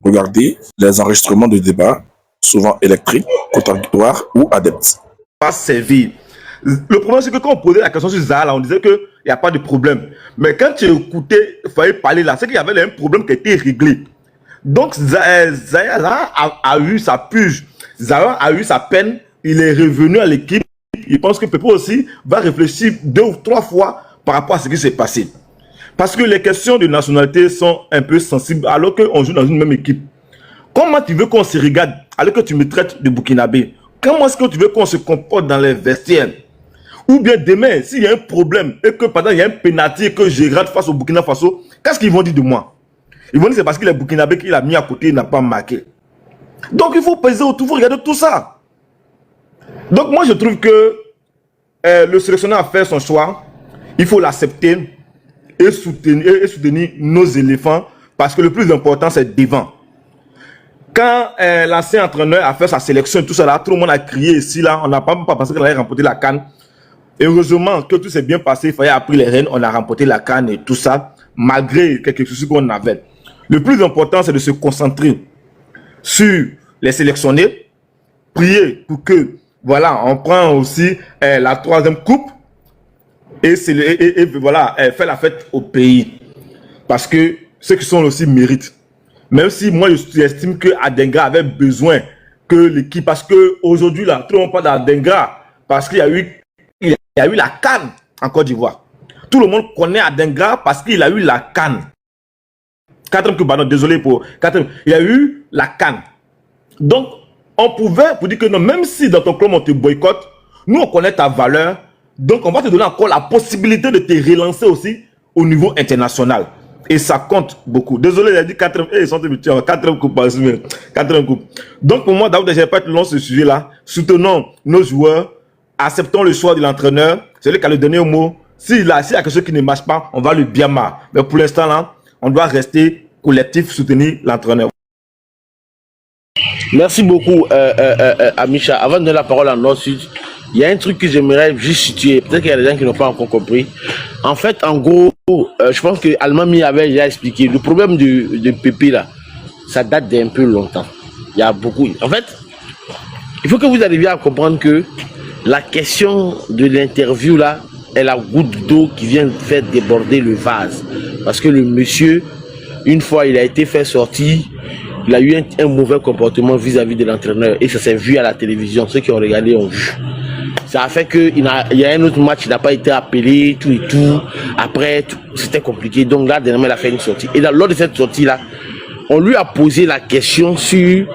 Regardez les enregistrements de débats, souvent électriques, contradictoires ou adeptes. Pas servir. Le problème, c'est que quand on posait la question sur Zahra, là, on disait qu'il n'y a pas de problème. Mais quand tu écoutais, il fallait parler là, c'est qu'il y avait un problème qui était réglé. Donc, Zahra a eu sa purge. Zahra a eu sa peine. Il est revenu à l'équipe. Il pense que Pepe aussi va réfléchir 2 ou 3 fois par rapport à ce qui s'est passé. Parce que les questions de nationalité sont un peu sensibles alors qu'on joue dans une même équipe. Comment tu veux qu'on se regarde alors que tu me traites de Burkinabé? Comment est-ce que tu veux qu'on se comporte dans les vestiaires? Ou bien demain, s'il y a un problème et que pendant il y a un pénalty que je rate face au Burkina Faso, qu'est-ce qu'ils vont dire de moi? Ils vont dire que c'est parce qu'il est Burkinabé qu'il a mis à côté, il n'a pas marqué. Donc il faut peser autour, il faut regarder tout ça. Donc moi je trouve que le sélectionneur a fait son choix. Il faut l'accepter et soutenir nos éléphants parce que le plus important c'est devant. Quand l'ancien entraîneur a fait sa sélection et tout ça là, tout le monde a crié ici là, on n'a pas pensé qu'il allait remporter la CAN. Et heureusement que tout s'est bien passé, il fallait appeler les rênes, on a remporté la CAN et tout ça, malgré quelques soucis qu'on avait. Le plus important, c'est de se concentrer sur les sélectionnés, prier pour que, voilà, on prend aussi la 3e coupe et voilà, faire la fête au pays. Parce que ceux qui sont aussi méritent. Même si moi, j'estime que Adenga avait besoin que l'équipe, parce qu'aujourd'hui, là, tout le monde parle d'Adenga, parce qu'il y a eu la CAN en Côte d'Ivoire. Tout le monde connaît Adenga parce qu'il a eu la CAN. 4e coupe, pardon, désolé pour 4e. Il y a eu la CAN. Donc, on pouvait vous dire que non, même si dans ton club on te boycotte, nous on connaît ta valeur, donc on va te donner encore la possibilité de te relancer aussi au niveau international. Et ça compte beaucoup. Désolé, il a dit 4e, ils sont habitués à 4e coupe, 4e coupe. Donc pour moi, d'abord, je vais pas être long sur ce sujet-là. Soutenons nos joueurs, acceptons le choix de l'entraîneur, c'est lui qui a le dernier mot. S'il y a quelque chose qui ne marche pas, on va le bien marrer. Mais pour l'instant là, on doit rester collectif, soutenir l'entraîneur. Merci beaucoup, Amisha. Avant de donner la parole à Nord-Sud, il y a un truc que j'aimerais juste situer. Peut-être qu'il y a des gens qui n'ont pas encore compris. En fait, en gros, je pense que Almami avait déjà expliqué. Le problème de Pépé, là, ça date d'un peu longtemps. Il y a beaucoup. En fait, il faut que vous arriviez à comprendre que la question de l'interview, là, est la goutte d'eau qui vient faire déborder le vase. Parce que le monsieur, une fois, il a été fait sortir. Il a eu un mauvais comportement vis-à-vis de l'entraîneur et ça s'est vu à la télévision. Ceux qui ont regardé ont vu. Ça a fait qu'il y a un autre match, il n'a pas été appelé, tout et tout. Après, c'était compliqué. Donc là, dernièrement, il a fait une sortie. Et lors de cette sortie-là, on lui a posé la question sur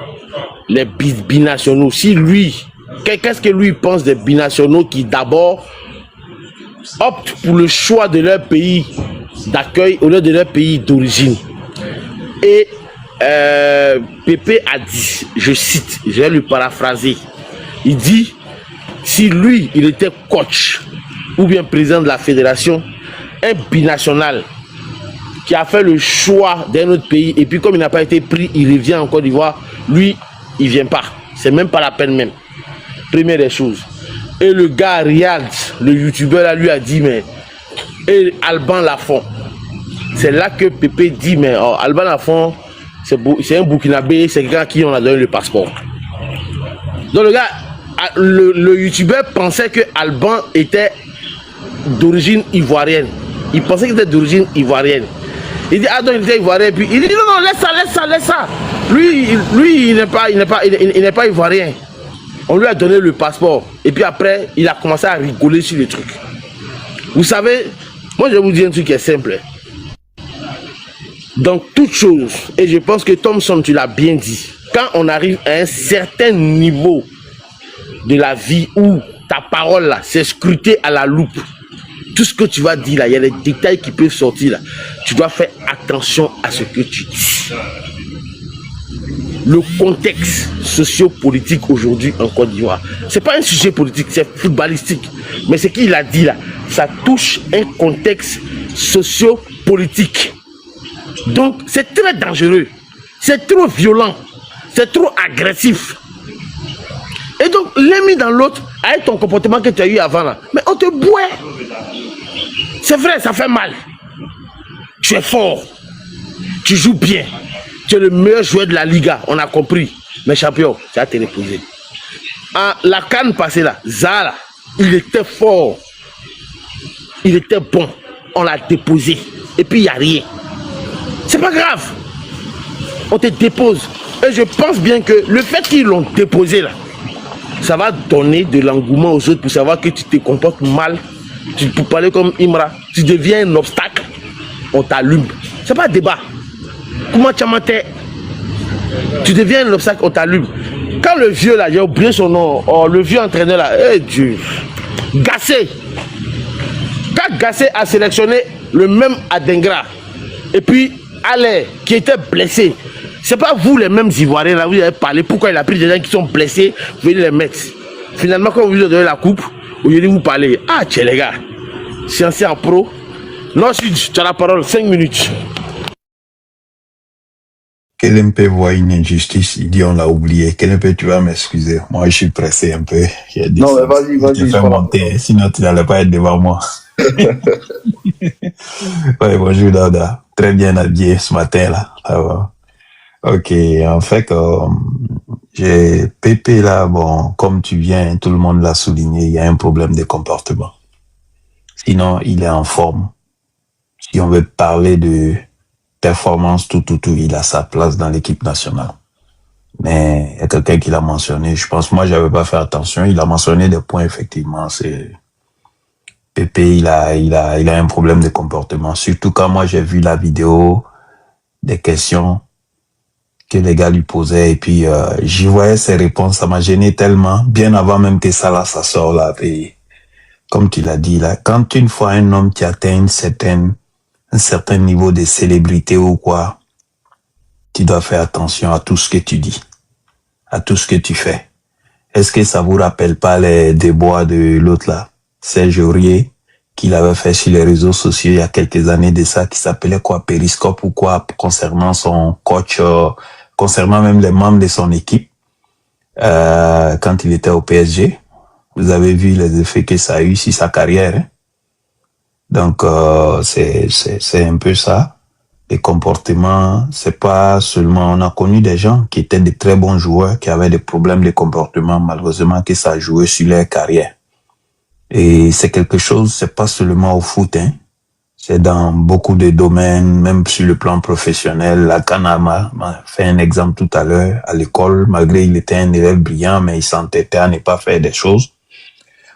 les binationaux. Si lui, qu'est-ce que lui pense des binationaux qui d'abord optent pour le choix de leur pays d'accueil au lieu de leur pays d'origine. Et Pépé a dit, je cite, je vais lui paraphraser, il dit, si lui, il était coach ou bien président de la fédération, un binational qui a fait le choix d'un autre pays et puis comme il n'a pas été pris, il revient en Côte d'Ivoire, lui, il vient pas. C'est même pas la peine même. Première des choses. Et le gars Riyad, le youtubeur là, lui a dit, mais et Alban Lafont. C'est là que Pépé dit, mais oh, Alban Lafont, c'est un Burkinabé, c'est quelqu'un à qui on a donné le passeport. Donc le gars, le youtubeur pensait que Alban était d'origine ivoirienne. Il pensait qu'il était d'origine ivoirienne. Il dit, ah donc il était ivoirien, puis il dit, non, non, laisse ça. Lui, il n'est pas ivoirien. On lui a donné le passeport. Et puis après, il a commencé à rigoler sur le truc. Vous savez, moi je vais vous dire un truc qui est simple. Dans toute chose, et je pense que Thompson, tu l'as bien dit, quand on arrive à un certain niveau de la vie où ta parole là, c'est scruté à la loupe, tout ce que tu vas dire là, il y a des détails qui peuvent sortir là, tu dois faire attention à ce que tu dis. Le contexte socio-politique aujourd'hui en Côte d'Ivoire, c'est pas un sujet politique, c'est footballistique, mais ce qu'il a dit là, ça touche un contexte socio-politique. Donc c'est très dangereux, c'est trop violent, c'est trop agressif. Et donc l'un mis dans l'autre avec ton comportement que tu as eu avant là, mais on te boit. C'est vrai, ça fait mal. Tu es fort, tu joues bien, Tu es le meilleur joueur de la Liga, on a compris. Mais champion, tu as te reposer. La CAN passée là, Zala, il était fort. Il était bon. On l'a déposé. Et puis il n'y a rien. C'est pas grave. On te dépose. Et je pense bien que le fait qu'ils l'ont déposé là, ça va donner de l'engouement aux autres pour savoir que tu te comportes mal. Pour parler comme Imra, tu deviens un obstacle, on t'allume. C'est pas un débat. Comment tu deviens un obstacle, on t'allume. Quand le vieux là, j'ai oublié son nom, le vieux entraîneur là, Dieu, Gassé. Quand Gassé a sélectionné le même Adengra, et puis Allaire, qui était blessé, c'est pas vous les mêmes Ivoiriens là, vous avez parlé, pourquoi il a pris des gens qui sont blessés, vous venez les mettre. Finalement, quand vous lui donnez la coupe, vous allez vous parler. Ah, tiens les gars, science en pro. Non, tu as la parole, 5 minutes. Kelempe voit une injustice, il dit on l'a oublié. Kelempe, tu vas m'excuser. Moi, je suis pressé un peu. Non, mais vas-y. Je te fais monter, sinon tu n'allais pas être devant moi. Ouais, bonjour Dada. Très bien habillé ce matin là. Ça va. Ok, en fait, j'ai Pépé là, bon, comme tu viens, tout le monde l'a souligné, il y a un problème de comportement. Sinon, il est en forme. Si on veut parler de performance, tout, il a sa place dans l'équipe nationale. Mais il y a quelqu'un qui l'a mentionné, je pense, moi, j'avais pas fait attention, il a mentionné des points, effectivement, c'est Pépé, il a un problème de comportement. Surtout quand moi, j'ai vu la vidéo des questions que les gars lui posaient, et puis j'y voyais ses réponses, ça m'a gêné tellement, bien avant même que ça sort là. Et comme tu l'as dit là, quand une fois un homme qui atteint un certain niveau de célébrité ou quoi, tu dois faire attention à tout ce que tu dis, à tout ce que tu fais. Est-ce que ça vous rappelle pas les déboires de l'autre là, Serge Aurier, qu'il avait fait sur les réseaux sociaux il y a quelques années de ça, qui s'appelait quoi, Périscope ou quoi, concernant son coach, concernant même les membres de son équipe, quand il était au PSG. Vous avez vu les effets que ça a eu sur sa carrière. Hein? Donc, c'est un peu ça. Les comportements, c'est pas seulement... On a connu des gens qui étaient de très bons joueurs, qui avaient des problèmes de comportement, malheureusement, que ça a joué sur leur carrière. Et c'est quelque chose, c'est pas seulement au foot, hein. C'est dans beaucoup de domaines, même sur le plan professionnel. La Kanama m'a fait un exemple tout à l'heure. À l'école, malgré il était un élève brillant, mais il s'entêtait à ne pas faire des choses.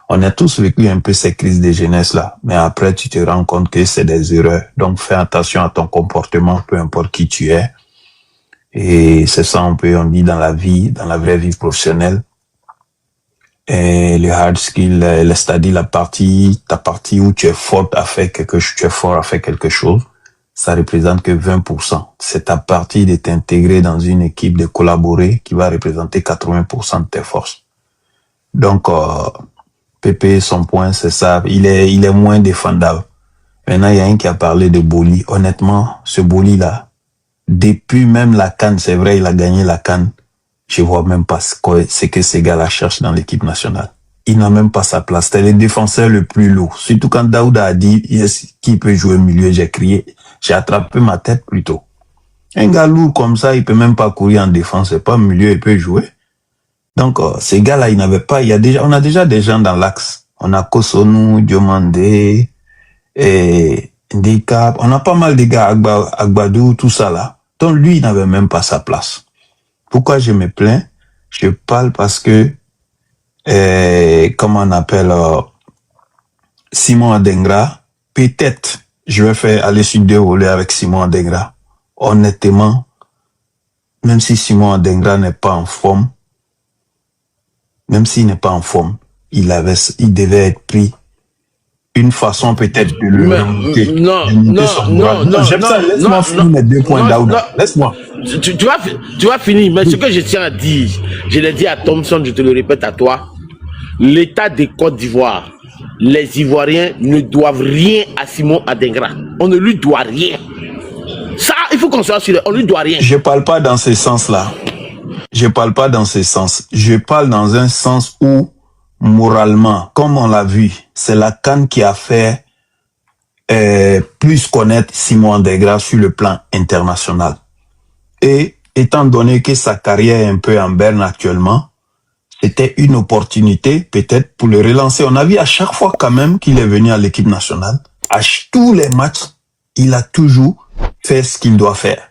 On a tous vécu un peu ces crises de jeunesse-là. Mais après, tu te rends compte que c'est des erreurs. Donc, fais attention à ton comportement, peu importe qui tu es. Et c'est ça un peu, on dit dans la vie, dans la vraie vie professionnelle. Et le hard skill, c'est-à-dire ta partie où tu es fort à faire quelque chose, ça représente que 20%. C'est ta partie de t'intégrer dans une équipe, de collaborer, qui va représenter 80% de tes forces. Donc, Pépé, son point, c'est ça. Il est moins défendable. Maintenant, il y a un qui a parlé de Boli. Honnêtement, ce Boli-là, depuis même la CAN, c'est vrai, il a gagné la CAN. Je vois même pas ce que ces gars-là cherchent dans l'équipe nationale. Il n'a même pas sa place. C'est le défenseur le plus lourd. Surtout quand Daouda a dit qui peut jouer au milieu, j'ai crié, j'ai attrapé ma tête plutôt. Un gars lourd comme ça, il peut même pas courir en défense, c'est pas au milieu, il peut jouer. Donc ces gars-là, ils n'avaient pas. On a déjà des gens dans l'axe. On a Kosonou, Diomandé, et Ndika. On a pas mal de gars, Agbadou, tout ça là. Donc lui, il n'avait même pas sa place. Pourquoi je me plains? Je parle parce que, comment on appelle, Simon Adengra, peut-être, je vais aller sur 2 volets avec Simon Adengra. Honnêtement, même si Simon Adengra n'est pas en forme, même s'il n'est pas en forme, il devait être pris une façon peut-être de le remonter. Laisse-moi finir mes 2 points d'Aouda. Laisse-moi. Tu vas finir, mais ce que je tiens à dire, je l'ai dit à Thompson, je te le répète à toi, l'État de Côte d'Ivoire, les Ivoiriens ne doivent rien à Simon Adengra. On ne lui doit rien. Ça, il faut qu'on soit sûr, on ne lui doit rien. Je parle pas dans ce sens-là. Je parle pas dans ce sens. Je parle dans un sens où, moralement, comme on l'a vu, c'est la CAN qui a fait plus connaître Simon Adengra sur le plan international. Et étant donné que sa carrière est un peu en berne actuellement, c'était une opportunité peut-être pour le relancer. On a vu à chaque fois quand même qu'il est venu à l'équipe nationale, à tous les matchs, il a toujours fait ce qu'il doit faire.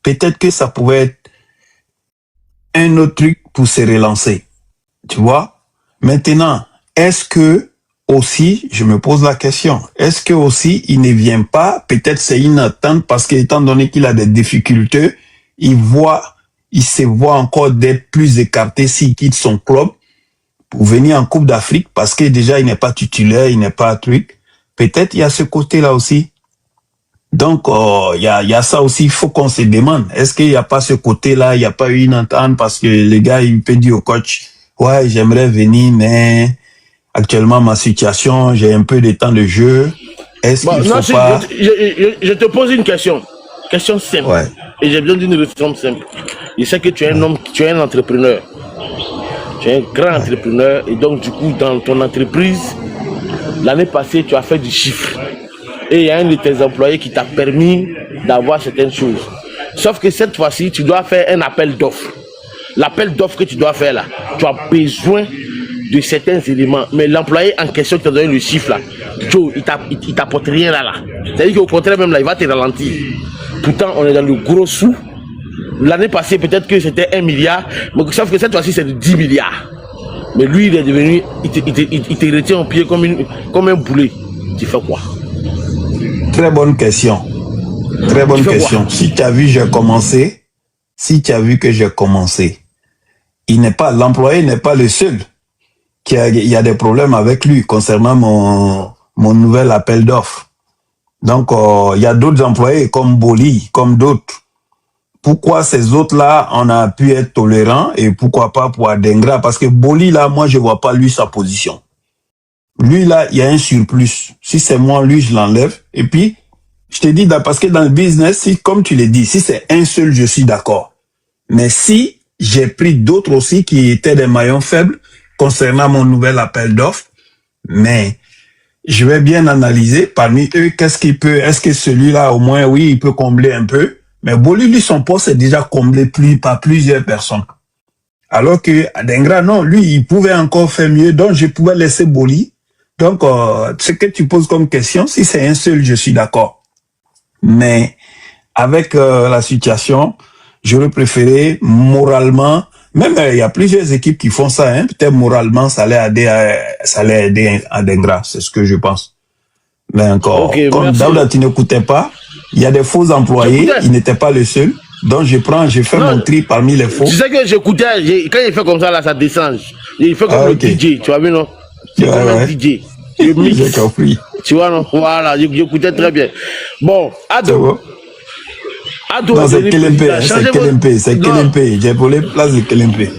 Peut-être que ça pouvait être un autre truc pour se relancer. Tu vois? Maintenant, est-ce que aussi, je me pose la question, est-ce que aussi il ne vient pas, peut-être c'est une attente parce qu'étant donné qu'il a des difficultés, il se voit encore d'être plus écarté s'il quitte son club pour venir en Coupe d'Afrique parce que déjà il n'est pas titulaire, il n'est pas un truc. Peut-être il y a ce côté-là aussi. Donc, il y a ça aussi, il faut qu'on se demande. Est-ce qu'il n'y a pas ce côté-là, il n'y a pas eu une entente parce que les gars, ils peuvent dire au coach, ouais, j'aimerais venir, mais actuellement, ma situation, j'ai un peu de temps de jeu. Est-ce qu'il faut pas... Je te pose une question. Question simple. Ouais. Et j'ai besoin d'une réponse simple. Je sais que tu es un homme, tu es un entrepreneur. Tu es un grand entrepreneur. Et donc, du coup, dans ton entreprise, l'année passée, tu as fait du chiffre. Et il y a un de tes employés qui t'a permis d'avoir certaines choses. Sauf que cette fois-ci, tu dois faire un appel d'offres. L'appel d'offres que tu dois faire là, tu as besoin de certains éléments. Mais l'employé en question qui t'a donné le chiffre là, Joe, il t'apporte rien là. C'est-à-dire qu'au contraire même là, il va te ralentir. Pourtant, on est dans le gros sou. L'année passée, peut-être que c'était 1 milliard, mais sauf que cette fois-ci, c'est de 10 milliards. Mais lui, il est devenu, il te retient au pied comme un boulet. Tu fais quoi? Très bonne question. Très bonne question. Si tu as vu, j'ai commencé. Si tu as vu que j'ai commencé, l'employé n'est pas le seul. Il y a des problèmes avec lui concernant mon nouvel appel d'offres. Donc, il y a d'autres employés comme Boli, comme d'autres. Pourquoi ces autres-là, on a pu être tolérants et pourquoi pas pour Adengra? Parce que Boli, là, moi, je vois pas lui sa position. Lui, là, il y a un surplus. Si c'est moi, lui, je l'enlève. Et puis, je te dis, parce que dans le business, si, comme tu l'as dit, si c'est un seul, je suis d'accord. Mais si j'ai pris d'autres aussi qui étaient des maillons faibles concernant mon nouvel appel d'offres, mais je vais bien analyser parmi eux, est-ce que celui-là, au moins, oui, il peut combler un peu. Mais Boli, lui, son poste est déjà comblé par plusieurs personnes. Alors que Adengra, non, lui, il pouvait encore faire mieux. Donc, je pouvais laisser Boli. Donc, ce que tu poses comme question, si c'est un seul, je suis d'accord. Mais avec la situation, j'aurais préféré moralement, même il y a plusieurs équipes qui font ça, hein, peut-être moralement, ça allait aider Adengra, c'est ce que je pense. Mais encore, comme Daouda, tu n'écoutais pas, il y a des faux employés, il n'était pas le seul. Donc, je fais mon tri parmi les faux. Tu sais que j'écoutais, quand il fait comme ça, là, ça descend. Il fait comme le DJ, tu vois bien, non? C'est comme un DJ. J'ai compris. Tu vois, non? Voilà, j'écoutais très bien. Bon, Ado. Non, c'est Kelempe, c'est Kelempe. J'ai volé place de Kelempe.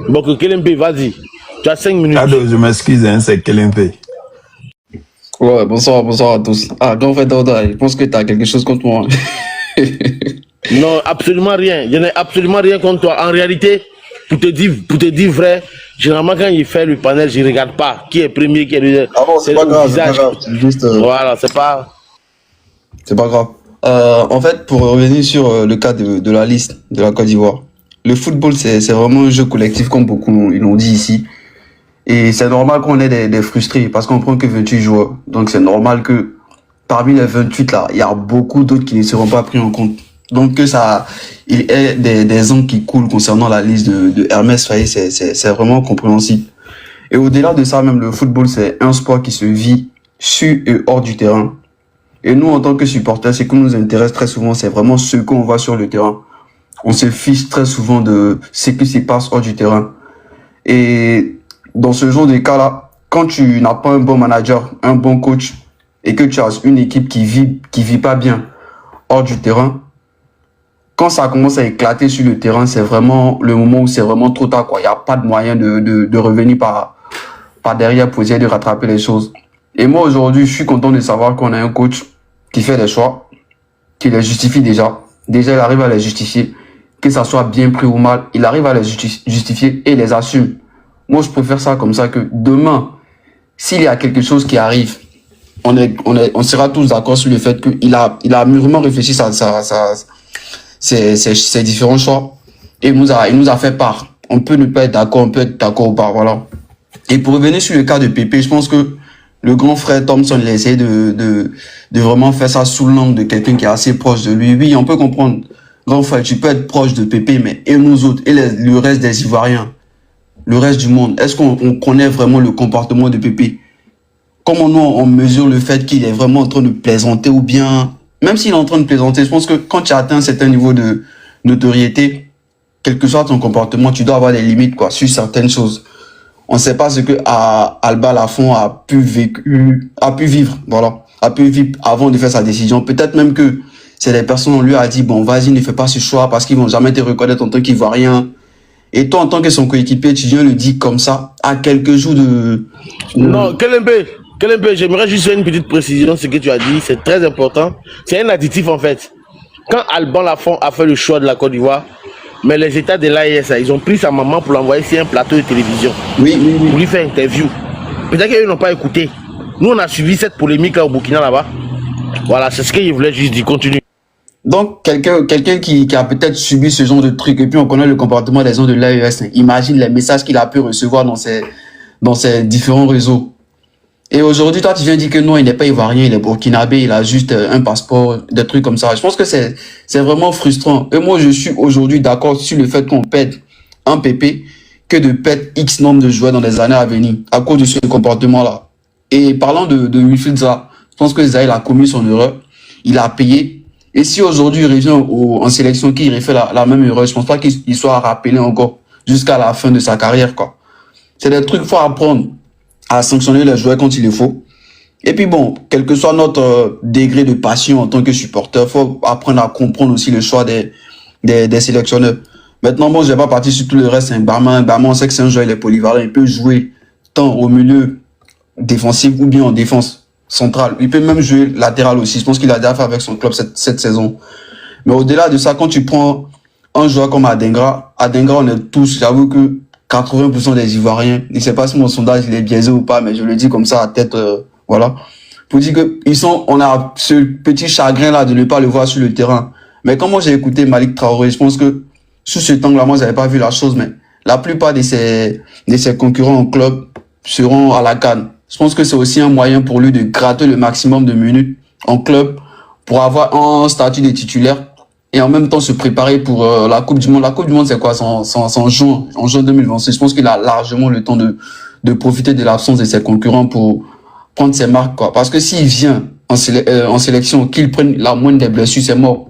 Bon, Kelempe, vas-y. Tu as 5 minutes. Ado, je m'excuse, hein, c'est Kelempe. Ouais, bonsoir à tous. Ah, donc en fait, Dauda, je pense que tu as quelque chose contre moi. Non, absolument rien. Je n'ai absolument rien contre toi. En réalité, pour te dire vrai, généralement quand il fait le panel, je ne regarde pas qui est premier, qui est deuxième. Ah bon, c'est pas grave, c'est juste... Voilà, c'est pas grave. En fait, pour revenir sur le cas de la liste de la Côte d'Ivoire, le football, c'est vraiment un jeu collectif, comme beaucoup ils l'ont dit ici. Et c'est normal qu'on ait des frustrés, parce qu'on prend que 28 joueurs. Donc c'est normal que parmi les 28 là, il y a beaucoup d'autres qui ne seront pas pris en compte. Donc que il y ait des ans qui coulent concernant la liste de Hermès Faye, c'est vraiment compréhensible. Et au-delà de ça, même le football, c'est un sport qui se vit sur et hors du terrain. Et nous, en tant que supporters, ce qui nous intéresse très souvent, c'est vraiment ce qu'on voit sur le terrain. On se fiche très souvent de ce qui se passe hors du terrain. Et dans ce genre de cas-là, quand tu n'as pas un bon manager, un bon coach, et que tu as une équipe qui vit pas bien hors du terrain, quand ça commence à éclater sur le terrain, c'est vraiment le moment où c'est vraiment trop tard, quoi. Il n'y a pas de moyen de revenir par derrière pour essayer de rattraper les choses. Et moi, aujourd'hui, je suis content de savoir qu'on a un coach qui fait des choix, qui les justifie déjà. Déjà, il arrive à les justifier. Que ça soit bien pris ou mal, il arrive à les justifier et les assume. Moi, je préfère ça comme ça que demain, s'il y a quelque chose qui arrive, on sera tous d'accord sur le fait qu'il a mûrement réfléchi sa ses différents choix. Et il nous a fait part. On peut ne pas être d'accord, on peut être d'accord ou pas, voilà. Et pour revenir sur le cas de Pépé, je pense que le grand frère Thompson, il a essayé de vraiment faire ça sous l'angle de quelqu'un qui est assez proche de lui. Oui, on peut comprendre. Grand frère, tu peux être proche de Pépé, mais et nous autres, et le reste des Ivoiriens, le reste du monde, est-ce qu'on connaît vraiment le comportement de Pépé? Comment nous, on mesure le fait qu'il est vraiment en train de plaisanter ou bien, même s'il est en train de plaisanter, je pense que quand tu atteins un certain niveau de notoriété, quel que soit ton comportement, tu dois avoir des limites, quoi, sur certaines choses. On ne sait pas ce que Alba Lafont a pu vivre, voilà, a pu vivre avant de faire sa décision. Peut-être même que c'est des personnes, on lui a dit, bon, vas-y, ne fais pas ce choix parce qu'ils vont jamais te reconnaître en tant qu'Ivoirien. Et toi, en tant que son coéquipier, tu viens le dire comme ça, à quelques jours de... Non, Kelembe, j'aimerais juste faire une petite précision, ce que tu as dit, c'est très important. C'est un additif en fait. Quand Alban Lafont a fait le choix de la Côte d'Ivoire, mais les États de l'AES, ils ont pris sa maman pour l'envoyer sur un plateau de télévision. Oui. Pour lui faire interview. Peut-être qu'ils n'ont pas écouté. Nous, on a suivi cette polémique là au Burkina là-bas. Voilà, c'est ce qu'il voulait juste dire. Continue. Donc, quelqu'un qui a peut-être subi ce genre de truc, et puis on connaît le comportement des gens de l'AES, imagine les messages qu'il a pu recevoir dans ses différents réseaux. Et aujourd'hui, toi, tu viens dire que non, il n'est pas ivoirien, il est burkinabé, il a juste un passeport, des trucs comme ça. Je pense que c'est vraiment frustrant. Et moi, je suis aujourd'hui d'accord sur le fait qu'on pète un PP que de pète X nombre de joueurs dans les années à venir, à cause de ce comportement-là. Et parlant de Wilfried Zaha, je pense que Zaha, il a commis son erreur, il a payé. Et si aujourd'hui il revient en sélection, qu'il refait la même erreur, je pense pas qu'il soit rappelé encore jusqu'à la fin de sa carrière, quoi. C'est des trucs qu'il faut apprendre à sanctionner les joueurs quand il le faut. Et puis bon, quel que soit notre degré de passion en tant que supporter, faut apprendre à comprendre aussi le choix des sélectionneurs. Maintenant, bon, je vais pas partir sur tout le reste. Un Barman, on sait que c'est un joueur, il est polyvalent, il peut jouer tant au milieu défensif ou bien en défense centrale. Il peut même jouer latéral aussi. Je pense qu'il a déjà fait avec son club cette saison. Mais au-delà de ça, quand tu prends un joueur comme Adengra, on est tous, j'avoue que 80% des Ivoiriens, je ne sais pas si mon sondage il est biaisé ou pas, mais je le dis comme ça à tête, voilà. Pour dire que on a ce petit chagrin là de ne pas le voir sur le terrain. Mais quand moi j'ai écouté Malik Traoré, je pense que sous ce temps-là, moi j'avais pas vu la chose, mais la plupart de ses concurrents en club seront à la CAN. Je pense que c'est aussi un moyen pour lui de gratter le maximum de minutes en club pour avoir un statut de titulaire et en même temps se préparer pour la Coupe du Monde. La Coupe du Monde, c'est quoi? C'est en juin 2026. Je pense qu'il a largement le temps de profiter de l'absence de ses concurrents pour prendre ses marques, quoi. Parce que s'il vient en sélection, qu'il prenne la moindre des blessures, c'est mort.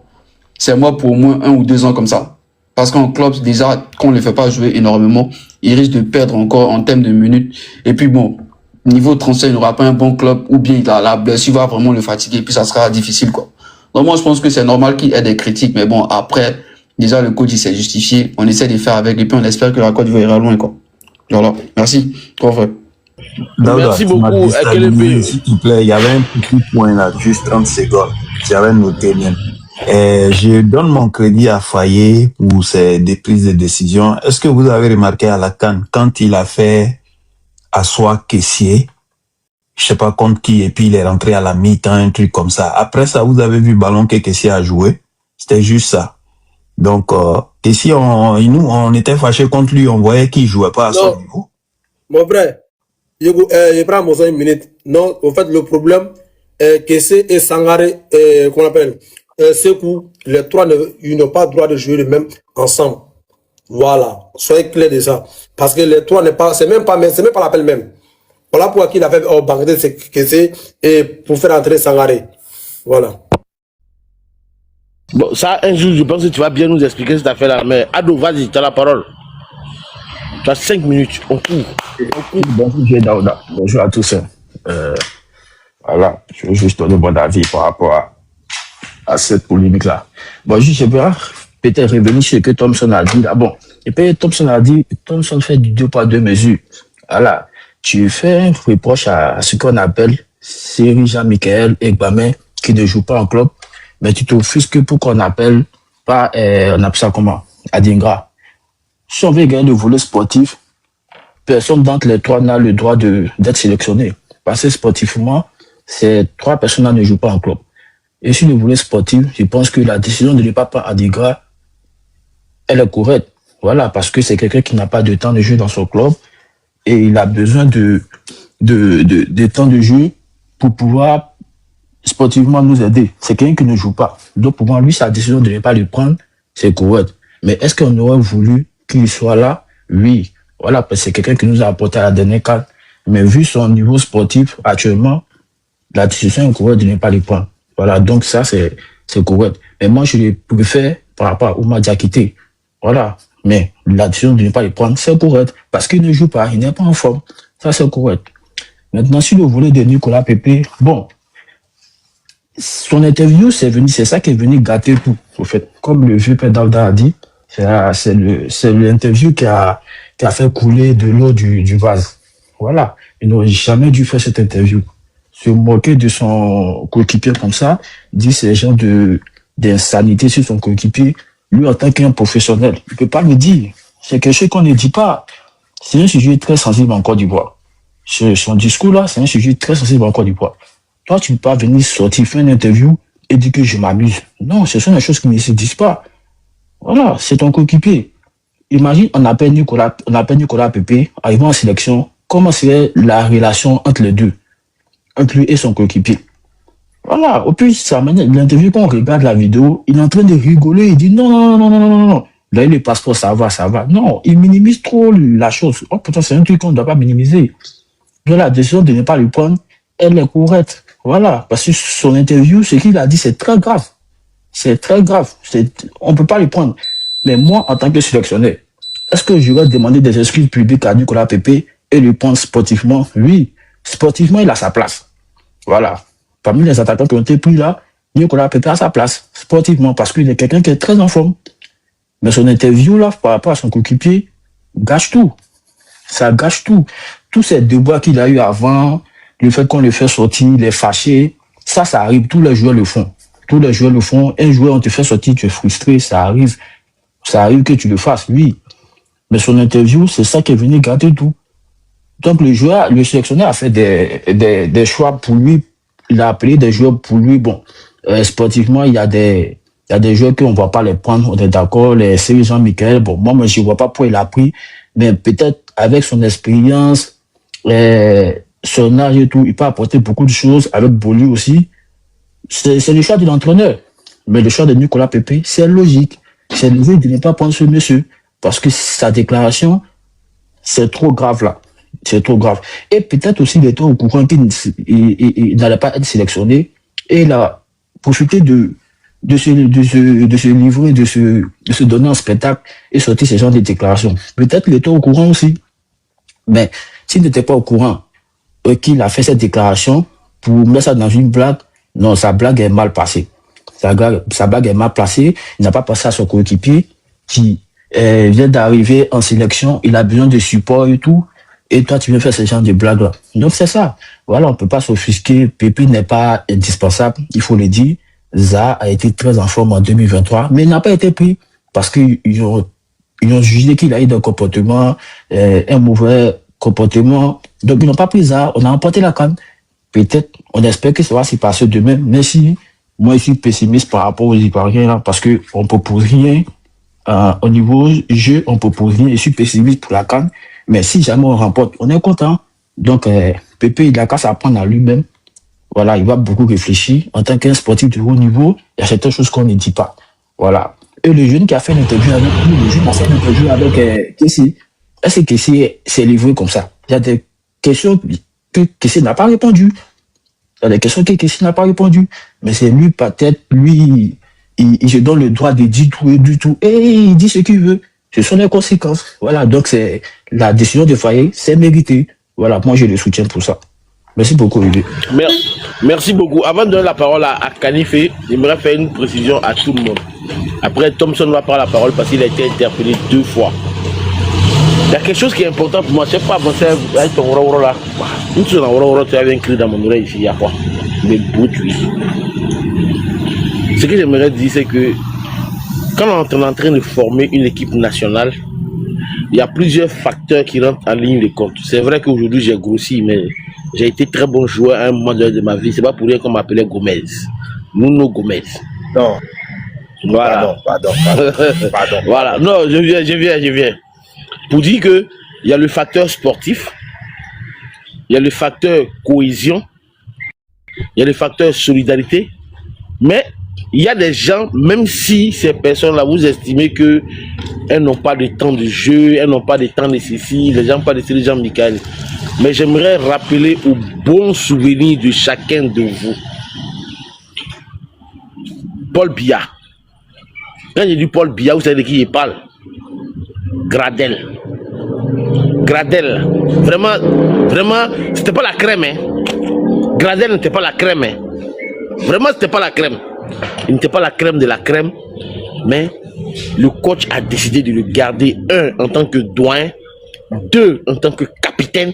C'est mort pour au moins 1 ou 2 ans comme ça. Parce qu'en club, déjà, quand on ne le fait pas jouer énormément, il risque de perdre encore en termes de minutes. Et puis bon, niveau transfert, il n'aura pas un bon club ou bien la blessure va vraiment le fatiguer et puis ça sera difficile, quoi. Donc moi, je pense que c'est normal qu'il y ait des critiques, mais bon, après, déjà, le coach, il s'est justifié. On essaie de faire avec et puis on espère que la Côte d'Ivoire ira loin, quoi. Voilà. Merci. Trop vrai. Merci beaucoup, Kelembe. S'il te plaît, il y avait un petit point là, juste 30 secondes. J'avais noté bien. Je donne mon crédit à Faye pour ses prises de décision. Est-ce que vous avez remarqué à la CAN, quand il a fait asseoir Kessié, je sais pas contre qui, et puis il est rentré à la mi-temps, un truc comme ça. Après ça, vous avez vu le ballon que Kessié a joué. C'était juste ça. Donc, Kessié, on était fâchés contre lui, on voyait qu'il jouait pas à son niveau. Mon frère, je prends mon 5 minutes. Non, en fait, le problème, Kessié et Sangaré, qu'on appelle, Sekou, les trois, ils n'ont pas le droit de jouer le même ensemble. Voilà. Soyez clairs de ça. Parce que les trois c'est même pas l'appel même. Voilà pourquoi il a fait Bangladesh, c'est Kessié et pour faire entrer Sangaré. Voilà. Bon, ça, un jour, je pense que tu vas bien nous expliquer cette affaire-là. Mais Ado, vas-y, tu as la parole. Tu as 5 minutes. On court. Bonjour, J. Daouda. Bonjour à tous. Voilà, je veux juste donner mon avis par rapport à cette polémique-là. Bon, je vais peut-être revenir sur ce que Thompson a dit là. Bon, et puis Thompson fait du 2 poids 2 mesures. Voilà, tu fais un reproche à ce qu'on appelle Seri Jean-Michel Egbamin qui ne joue pas en club, mais tu t'offusques pour qu'on appelle pas, on appelle ça comment? Adingra. Si on veut gagner le volet sportif, personne d'entre les trois n'a le droit d'être sélectionné. Parce que sportivement, ces 3 personnes-là ne jouent pas en club. Et sur le volet sportif, je pense que la décision de ne pas Adingra elle est correcte. Voilà, parce que c'est quelqu'un qui n'a pas de temps de jeu dans son club et il a besoin de temps de jeu pour pouvoir sportivement nous aider. C'est quelqu'un qui ne joue pas. Donc pour moi, lui, sa décision de ne pas le prendre, c'est correct. Mais est-ce qu'on aurait voulu qu'il soit là? Oui. Voilà, parce que c'est quelqu'un qui nous a apporté à la dernière carte. Mais vu son niveau sportif actuellement, la décision est correcte de ne pas le prendre. Voilà, donc ça, c'est correct. Mais moi, je le préfère par rapport à Oumar Diakité. Voilà. Mais la décision de ne pas le prendre, c'est correct. Parce qu'il ne joue pas, il n'est pas en forme. Ça, c'est correct. Maintenant, sur le volet de Nicolas Pepe, bon, son interview, c'est ça qui est venu gâter tout. Au fait, comme le vieux Père Daouda a dit, c'est l'interview qui a fait couler de l'eau du vase. Voilà. Il n'aurait jamais dû faire cette interview. Se moquer de son coéquipier comme ça, dire ces gens d'insanité sur son coéquipier, lui en tant qu'un professionnel, il ne peut pas le dire. C'est quelque chose qu'on ne dit pas. C'est un sujet très sensible en Côte d'Ivoire. Son discours-là, c'est un sujet très sensible en Côte d'Ivoire. Toi, tu ne peux pas venir sortir, faire une interview et dire que je m'amuse. Non, ce sont des choses qui ne se disent pas. Voilà, c'est ton coéquipier. Imagine, on appelle Nicolas Pepe, arrivant en sélection, comment serait la relation entre les deux, entre lui et son coéquipier. Voilà, au plus, sa manière, l'interview, quand on regarde la vidéo, il est en train de rigoler, il dit non. Là, le passeport, ça va. Non, il minimise trop la chose. Oh, pourtant, c'est un truc qu'on ne doit pas minimiser. Donc, la décision de ne pas le prendre, elle est correcte. Voilà, parce que son interview, ce qu'il a dit, c'est très grave. C'est très grave. On ne peut pas le prendre. Mais moi, en tant que sélectionneur, est-ce que je vais demander des excuses publiques à Nicolas Pepe et le prendre sportivement? Oui. Sportivement, il a sa place. Voilà. Parmi les attaquants qui ont été pris là, Nicolas Pepe a sa place. Sportivement, parce qu'il est quelqu'un qui est très en forme. Mais son interview là, par rapport à son coéquipier, gâche tout. Ça gâche tout. Tous ces débats qu'il a eu avant, le fait qu'on le fait sortir, il est fâché, ça arrive. Tous les joueurs le font. Tous les joueurs le font. Un joueur, on te fait sortir, tu es frustré, ça arrive. Ça arrive que tu le fasses, oui. Mais son interview, c'est ça qui est venu gâter tout. Donc le sélectionneur a fait des choix pour lui. Il a appelé des joueurs pour lui. Bon, sportivement, il y a des joueurs qu'on ne va pas les prendre, on est d'accord. C'est Jean-Michel. Bon, moi, je ne vois pas pourquoi il a pris. Mais peut-être avec son expérience, son âge et tout, il peut apporter beaucoup de choses. Avec Boli aussi. C'est le choix de l'entraîneur. Mais le choix de Nicolas Pepe, c'est logique. C'est logique de ne pas prendre ce monsieur. Parce que sa déclaration, c'est trop grave là. C'est trop grave. Et peut-être aussi, il était au courant qu'il n'allait pas être sélectionné. Et il a profité de se livrer, de se donner un spectacle et sortir ce genre de déclarations. Peut-être qu'il était au courant aussi. Mais s'il n'était pas au courant qu'il a fait cette déclaration pour mettre ça dans une blague, non, sa blague est mal passée. Sa blague est mal placée. Il n'a pas passé à son coéquipier qui vient d'arriver en sélection. Il a besoin de support et tout. Et toi, tu viens faire ce genre de blagues-là. Donc, c'est ça. Voilà, on ne peut pas s'offusquer. Pépi n'est pas indispensable, il faut le dire. Za a été très en forme en 2023, mais il n'a pas été pris parce qu'ils ont jugé qu'il a eu un comportement, un mauvais comportement. Donc, ils n'ont pas pris Za. On a emporté la CAN. Peut-être, on espère que ça va s'y passer demain. Mais si, moi, je suis pessimiste par rapport aux Ivoiriens, là, parce qu'on ne propose rien. Au niveau jeu, on ne propose rien. Je suis pessimiste pour la CAN. Mais si jamais on remporte, on est content. Donc, Pépé, il a qu'à s'apprendre à lui-même. Voilà, il va beaucoup réfléchir. En tant qu'un sportif de haut niveau, il y a certaines choses qu'on ne dit pas. Voilà. Et le jeune qui a fait l'interview avec lui, le jeune a fait l'interview avec Kessie. Est-ce que Kessie s'est livré comme ça? Il y a des questions que Kessie n'a pas répondu. Il y a des questions que Kessie n'a pas répondu. Mais c'est lui, peut-être, lui, il se donne le droit de dire tout et du tout. Et il dit ce qu'il veut. Ce sont les conséquences. Voilà, donc c'est la décision de Faye, c'est mérité. Voilà, moi je le soutiens pour ça. Merci beaucoup, Olivier. Merci beaucoup. Avant de donner la parole à Kanifé, j'aimerais faire une précision à tout le monde. Après, Thompson va prendre la parole parce qu'il a été interpellé 2 fois. Il y a quelque chose qui est important pour moi. Je ne sais pas avancer avec ton roro là. Une chose en roro, tu avais un cri dans mon oreille ici, il y a quoi? Mais beau tu es. Ce que j'aimerais dire, c'est que quand on est en train de former une équipe nationale, il y a plusieurs facteurs qui rentrent en ligne de compte. C'est vrai qu'aujourd'hui j'ai grossi, mais j'ai été très bon joueur à un moment de ma vie. C'est pas pour rien qu'on m'appelait Gomez. Nuno Gomez. Non. Voilà. Pardon. Voilà. Non, je viens. Pour dire que il y a le facteur sportif, il y a le facteur cohésion, il y a le facteur solidarité, mais il y a des gens, même si ces personnes-là, vous estimez que elles n'ont pas de temps de jeu, elles n'ont pas de temps de ceci, les gens pas de ces gens, Michael. Mais j'aimerais rappeler au bon souvenir de chacun de vous. Paul Biya. Quand j'ai dit Paul Biya, vous savez de qui il parle? Gradel. Vraiment, c'était pas la crème. Hein. Gradel n'était pas la crème. Hein. Vraiment, c'était pas la crème. Il n'était pas la crème de la crème, mais le coach a décidé de le garder, un, en tant que doyen, deux, en tant que capitaine,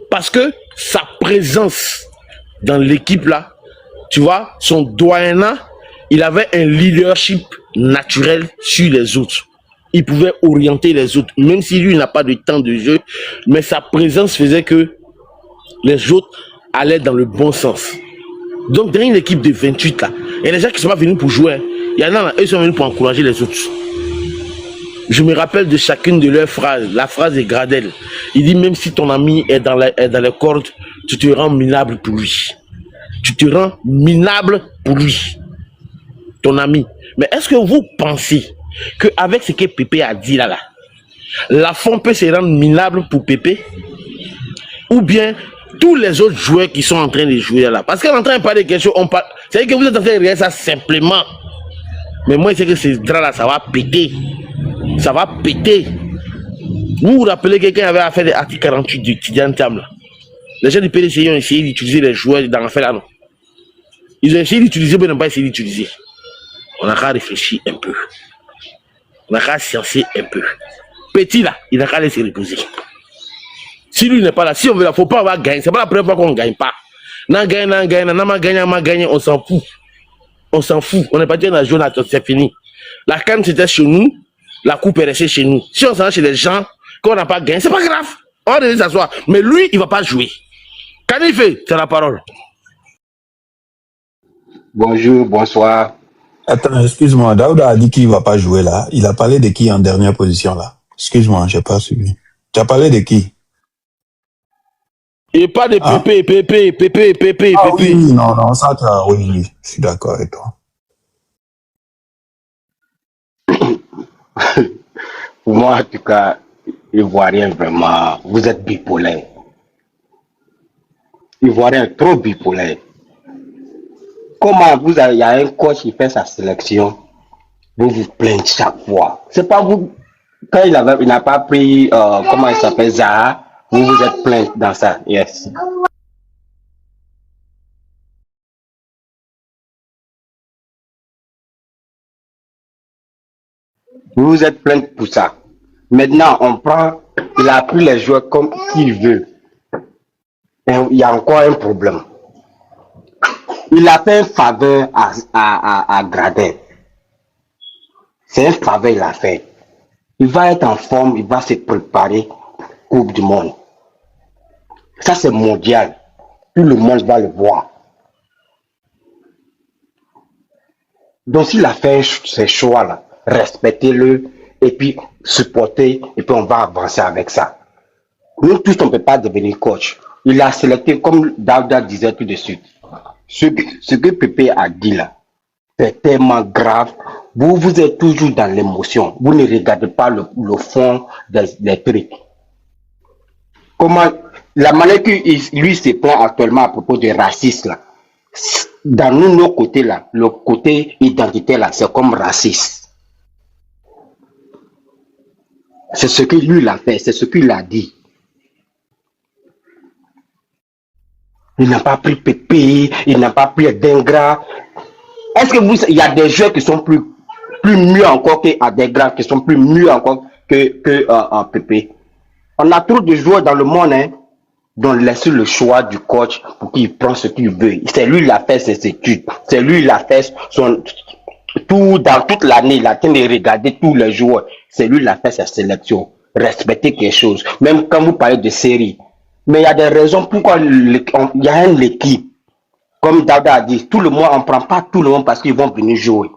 parce que sa présence dans l'équipe là, tu vois, son doyen-là, il avait un leadership naturel sur les autres. Il pouvait orienter les autres, même si lui n'a pas de temps de jeu, mais sa présence faisait que les autres allaient dans le bon sens. Donc, dans une équipe de 28 là, il y a des gens qui ne sont pas venus pour jouer. Il y en a là, eux sont venus pour encourager les autres. Je me rappelle de chacune de leurs phrases. La phrase est Gradel. Il dit, même si ton ami est dans les cordes, tu te rends minable pour lui. Tu te rends minable pour lui. Ton ami. Mais est-ce que vous pensez qu'avec ce que Pépé a dit là, Lafont peut se rendre minable pour Pépé? Ou bien tous les autres joueurs qui sont en train de jouer là? Parce qu'on est en train de parler de quelque chose, on parle. C'est-à-dire que vous êtes en train de regarder ça simplement. Mais moi, je sais que ces draps là, ça va péter. Ça va péter. Vous vous rappelez quelqu'un avait affaire de l'article 48 du Tidiane Tam là? Les gens du PDC ont essayé d'utiliser les joueurs dans l'affaire là, non? Ils ont essayé d'utiliser, mais ils n'ont pas essayé d'utiliser. On a qu'à réfléchir un peu. On a qu'à sciencer un peu. Petit là, il n'a qu'à laisser reposer. Si lui n'est pas là, si on veut, il ne faut pas avoir gagné. C'est pas la première fois qu'on ne gagne pas. Non, gagné, on s'en fout. On s'en fout. On n'est pas dit dans la journée, c'est fini. La canne c'était chez nous, la coupe est restée chez nous. Si on s'en va chez les gens, qu'on n'a pas gagné, c'est pas grave. On va donner s'asseoir. Mais lui, il ne va pas jouer. Quand il fait, c'est la parole. Bonjour, bonsoir. Attends, excuse-moi, Daouda a dit qu'il va pas jouer là. Il a parlé de qui en dernière position là? Excuse-moi, j'ai pas suivi. Tu as parlé de qui? Et pas de Hein? Pépé. Ah oui, non, ça, oui, je suis d'accord avec toi. Pour moi, en tout cas, Ivoirien, vraiment, vous êtes bipolaire. Ivoirien, trop bipolaire. Comment il y a un coach qui fait sa sélection, vous vous plaignez chaque fois. C'est pas vous, quand il n'a pas pris, comment il s'appelle, Zaha, vous vous êtes plaint dans ça. Yes. Vous vous êtes plaint pour ça. Maintenant, il a pris les joueurs comme il veut. Et il y a encore un problème. Il a fait une faveur à Gradin. C'est une faveur qu'il a fait. Il va être en forme, il va se préparer Coupe du Monde. Ça, c'est mondial. Tout le monde va le voir. Donc, s'il a fait ces choix-là, respectez-le et puis supportez et puis on va avancer avec ça. Nous tous, on ne peut pas devenir coach. Il a sélecté, comme Daouda disait tout de suite, ce que Pépé a dit là, c'est tellement grave. Vous êtes toujours dans l'émotion. Vous ne regardez pas le fond des trucs. Comment, la manière que lui se plaint actuellement à propos du racisme là, dans nos côtés là, le côté identitaire là, c'est comme raciste. C'est ce que lui l'a fait, c'est ce qu'il a dit. Il n'a pas pris Pépé, il n'a pas pris Dengra. Est-ce que il y a des joueurs qui sont plus mieux encore que Dengra, qui sont plus mieux encore que Pépé? On a trop de joueurs dans le monde, hein, donc laissez le choix du coach pour qu'il prenne ce qu'il veut. C'est lui qui a fait ses études, c'est lui qui a fait dans toute l'année, il a train de regarder tous les joueurs. C'est lui qui a fait sa sélection. Respectez quelque chose. Même quand vous parlez de série. Mais il y a des raisons pourquoi il y a une équipe. Comme Dada a dit, tout le monde, on ne prend pas tout le monde parce qu'ils vont venir jouer.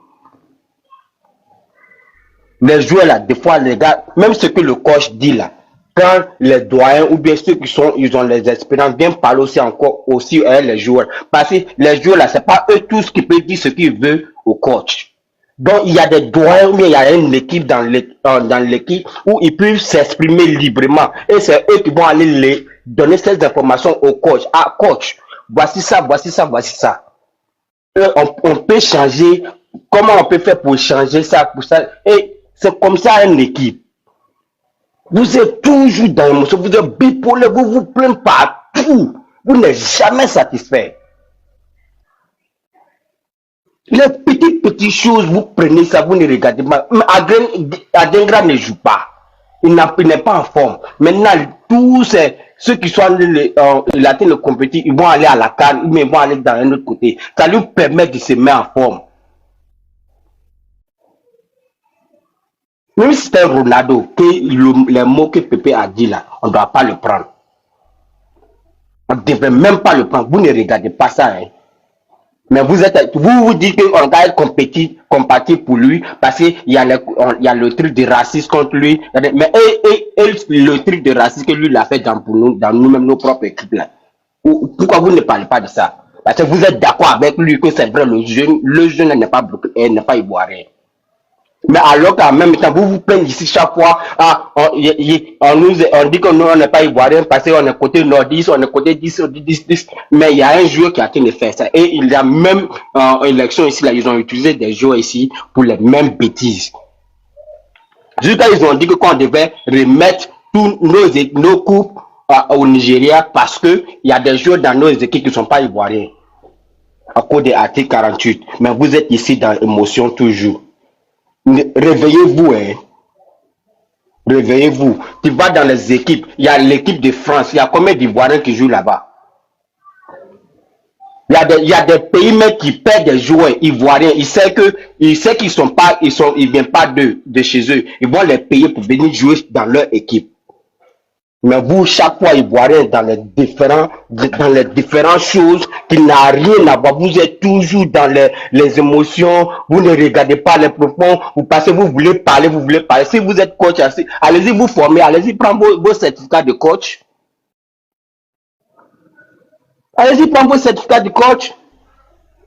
Les joueurs là, des fois, les gars, même ce que le coach dit là, quand les doyens ou bien ceux qui sont, ils ont les expériences, viennent parler aussi encore aussi les joueurs. Parce que les joueurs là, c'est pas eux tous qui peuvent dire ce qu'ils veulent au coach. Donc il y a des doyens ou bien il y a une équipe dans l'équipe où ils peuvent s'exprimer librement. Et c'est eux qui vont aller les donner ces informations au coach. Ah coach, voici ça, voici ça, voici ça. On peut changer, comment on peut faire pour changer ça, pour ça. Et c'est comme ça une équipe. Vous êtes toujours dans l'émotion, vous êtes bipolaire, vous vous plaignez partout. Vous n'êtes jamais satisfait. Les petites choses, vous prenez ça, vous ne regardez pas. Adengra ne joue pas. Il n'est pas en forme. Maintenant, tous ceux qui sont il a été le compétit, ils vont aller à la CAN, mais ils vont aller dans un autre côté. Ça lui permet de se mettre en forme. Même si c'est un Ronaldo, les mots que Pépé a dit là, on ne doit pas le prendre. On ne devrait même pas le prendre. Vous ne regardez pas ça. Hein. Mais vous dites qu'on doit être compatible pour lui parce qu'il y a le truc de racisme contre lui. Mais le truc de racisme que lui l'a fait dans nous-mêmes, nos propres équipes là. Pourquoi vous ne parlez pas de ça? Parce que vous êtes d'accord avec lui que c'est vrai, le jeune n'est pas ivoirien. Mais alors qu'en même temps, vous vous plaignez ici chaque fois, on dit que nous, on n'est pas ivoirien parce qu'on est côté nordiste, on est côté 10, mais il y a un joueur qui a été fait ça. Et il y a même en élection ici, là, ils ont utilisé des joueurs ici pour les mêmes bêtises. Jusqu'à ils ont dit que qu'on devait remettre tous nos coupes au Nigeria parce que il y a des joueurs dans nos équipes qui ne sont pas ivoiriens à cause de l'article 48. Mais vous êtes ici dans l'émotion toujours. Réveillez-vous, hein. Réveillez-vous. Tu vas dans les équipes. Il y a l'équipe de France. Il y a combien d'Ivoiriens qui jouent là-bas? Il y a des pays même qui perdent des joueurs ivoiriens. Ils savent qu'ils viennent pas de chez eux. Ils vont les payer pour venir jouer dans leur équipe. Mais vous, chaque fois, Ivoiriens, dans les différentes choses qui n'ont rien à voir, vous êtes toujours dans les émotions, vous ne regardez pas les profonds, vous voulez parler. Si vous êtes coach, allez-y vous former, allez-y prendre vos certificats de coach. Allez-y prendre vos certificats de coach.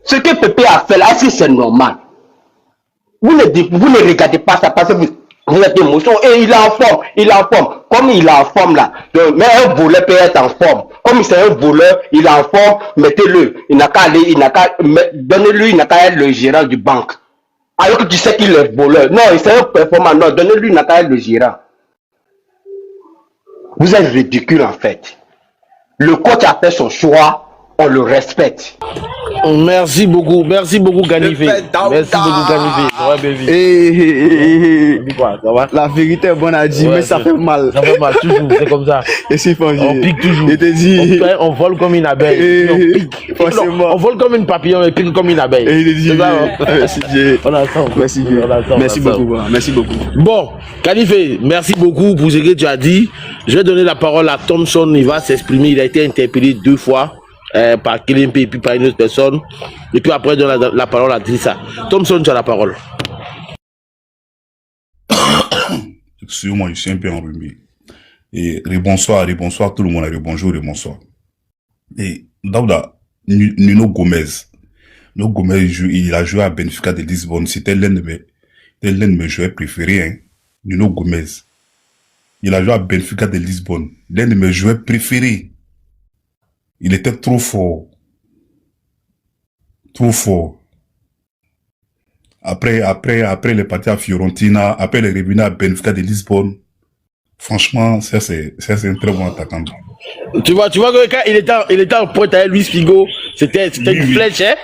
Ce que Pépé a fait là, c'est normal. Vous ne regardez pas ça parce que vous êtes émotion et il est en forme. Comme il est en forme là, mais un voleur peut être en forme. Comme c'est un voleur, il est en forme, mettez-le. Donnez-lui, il n'a qu'à être le gérant du banque. Alors que tu sais qu'il est voleur. Non, c'est un performant. Non, donnez-lui, il n'a qu'à être le gérant. Vous êtes ridicule en fait. Le coach a fait son choix, on le respecte. Merci beaucoup Ganifé. Merci beaucoup Ganifé. Ça va? La vérité est bonne à dire, Ouais, mais ça fait mal. Ça fait mal, toujours, c'est comme ça. Et c'est pas On pique toujours. Je te dis. On vole comme une abeille. On pique. Forcément. Non, on vole comme une papillon et pique comme une abeille. Et il dit. C'est ça, hein? Merci Dieu. On a ensemble. Merci Dieu. On a ensemble, Merci on a ensemble. beaucoup. Merci beaucoup. Bon, Ganifé, merci beaucoup pour ce que tu as dit. Je vais donner la parole à Thompson, il va s'exprimer. Il a été interpellé 2 fois. Par Kilimpe et puis par une autre personne. Et puis après, je donne la parole à Drissa. Thompson, tu as la parole. Excusez-moi, je suis un peu enrhumé. Et bonsoir tout le monde, bonjour et bonsoir. Et Daouda, Nuno Gomez, il a joué à Benfica de Lisbonne. C'était l'un de mes joueurs préférés, hein. Nuno Gomez. Il a joué à Benfica de Lisbonne. L'un de mes joueurs préférés. Il était trop fort. Trop fort. Après, il est parti à Fiorentina. Après, il est revenu à Benfica de Lisbonne. Franchement, ça, c'est un très bon attaquant. Tu vois que quand il était en pointe avec Luis Figo, c'était une flèche, hein?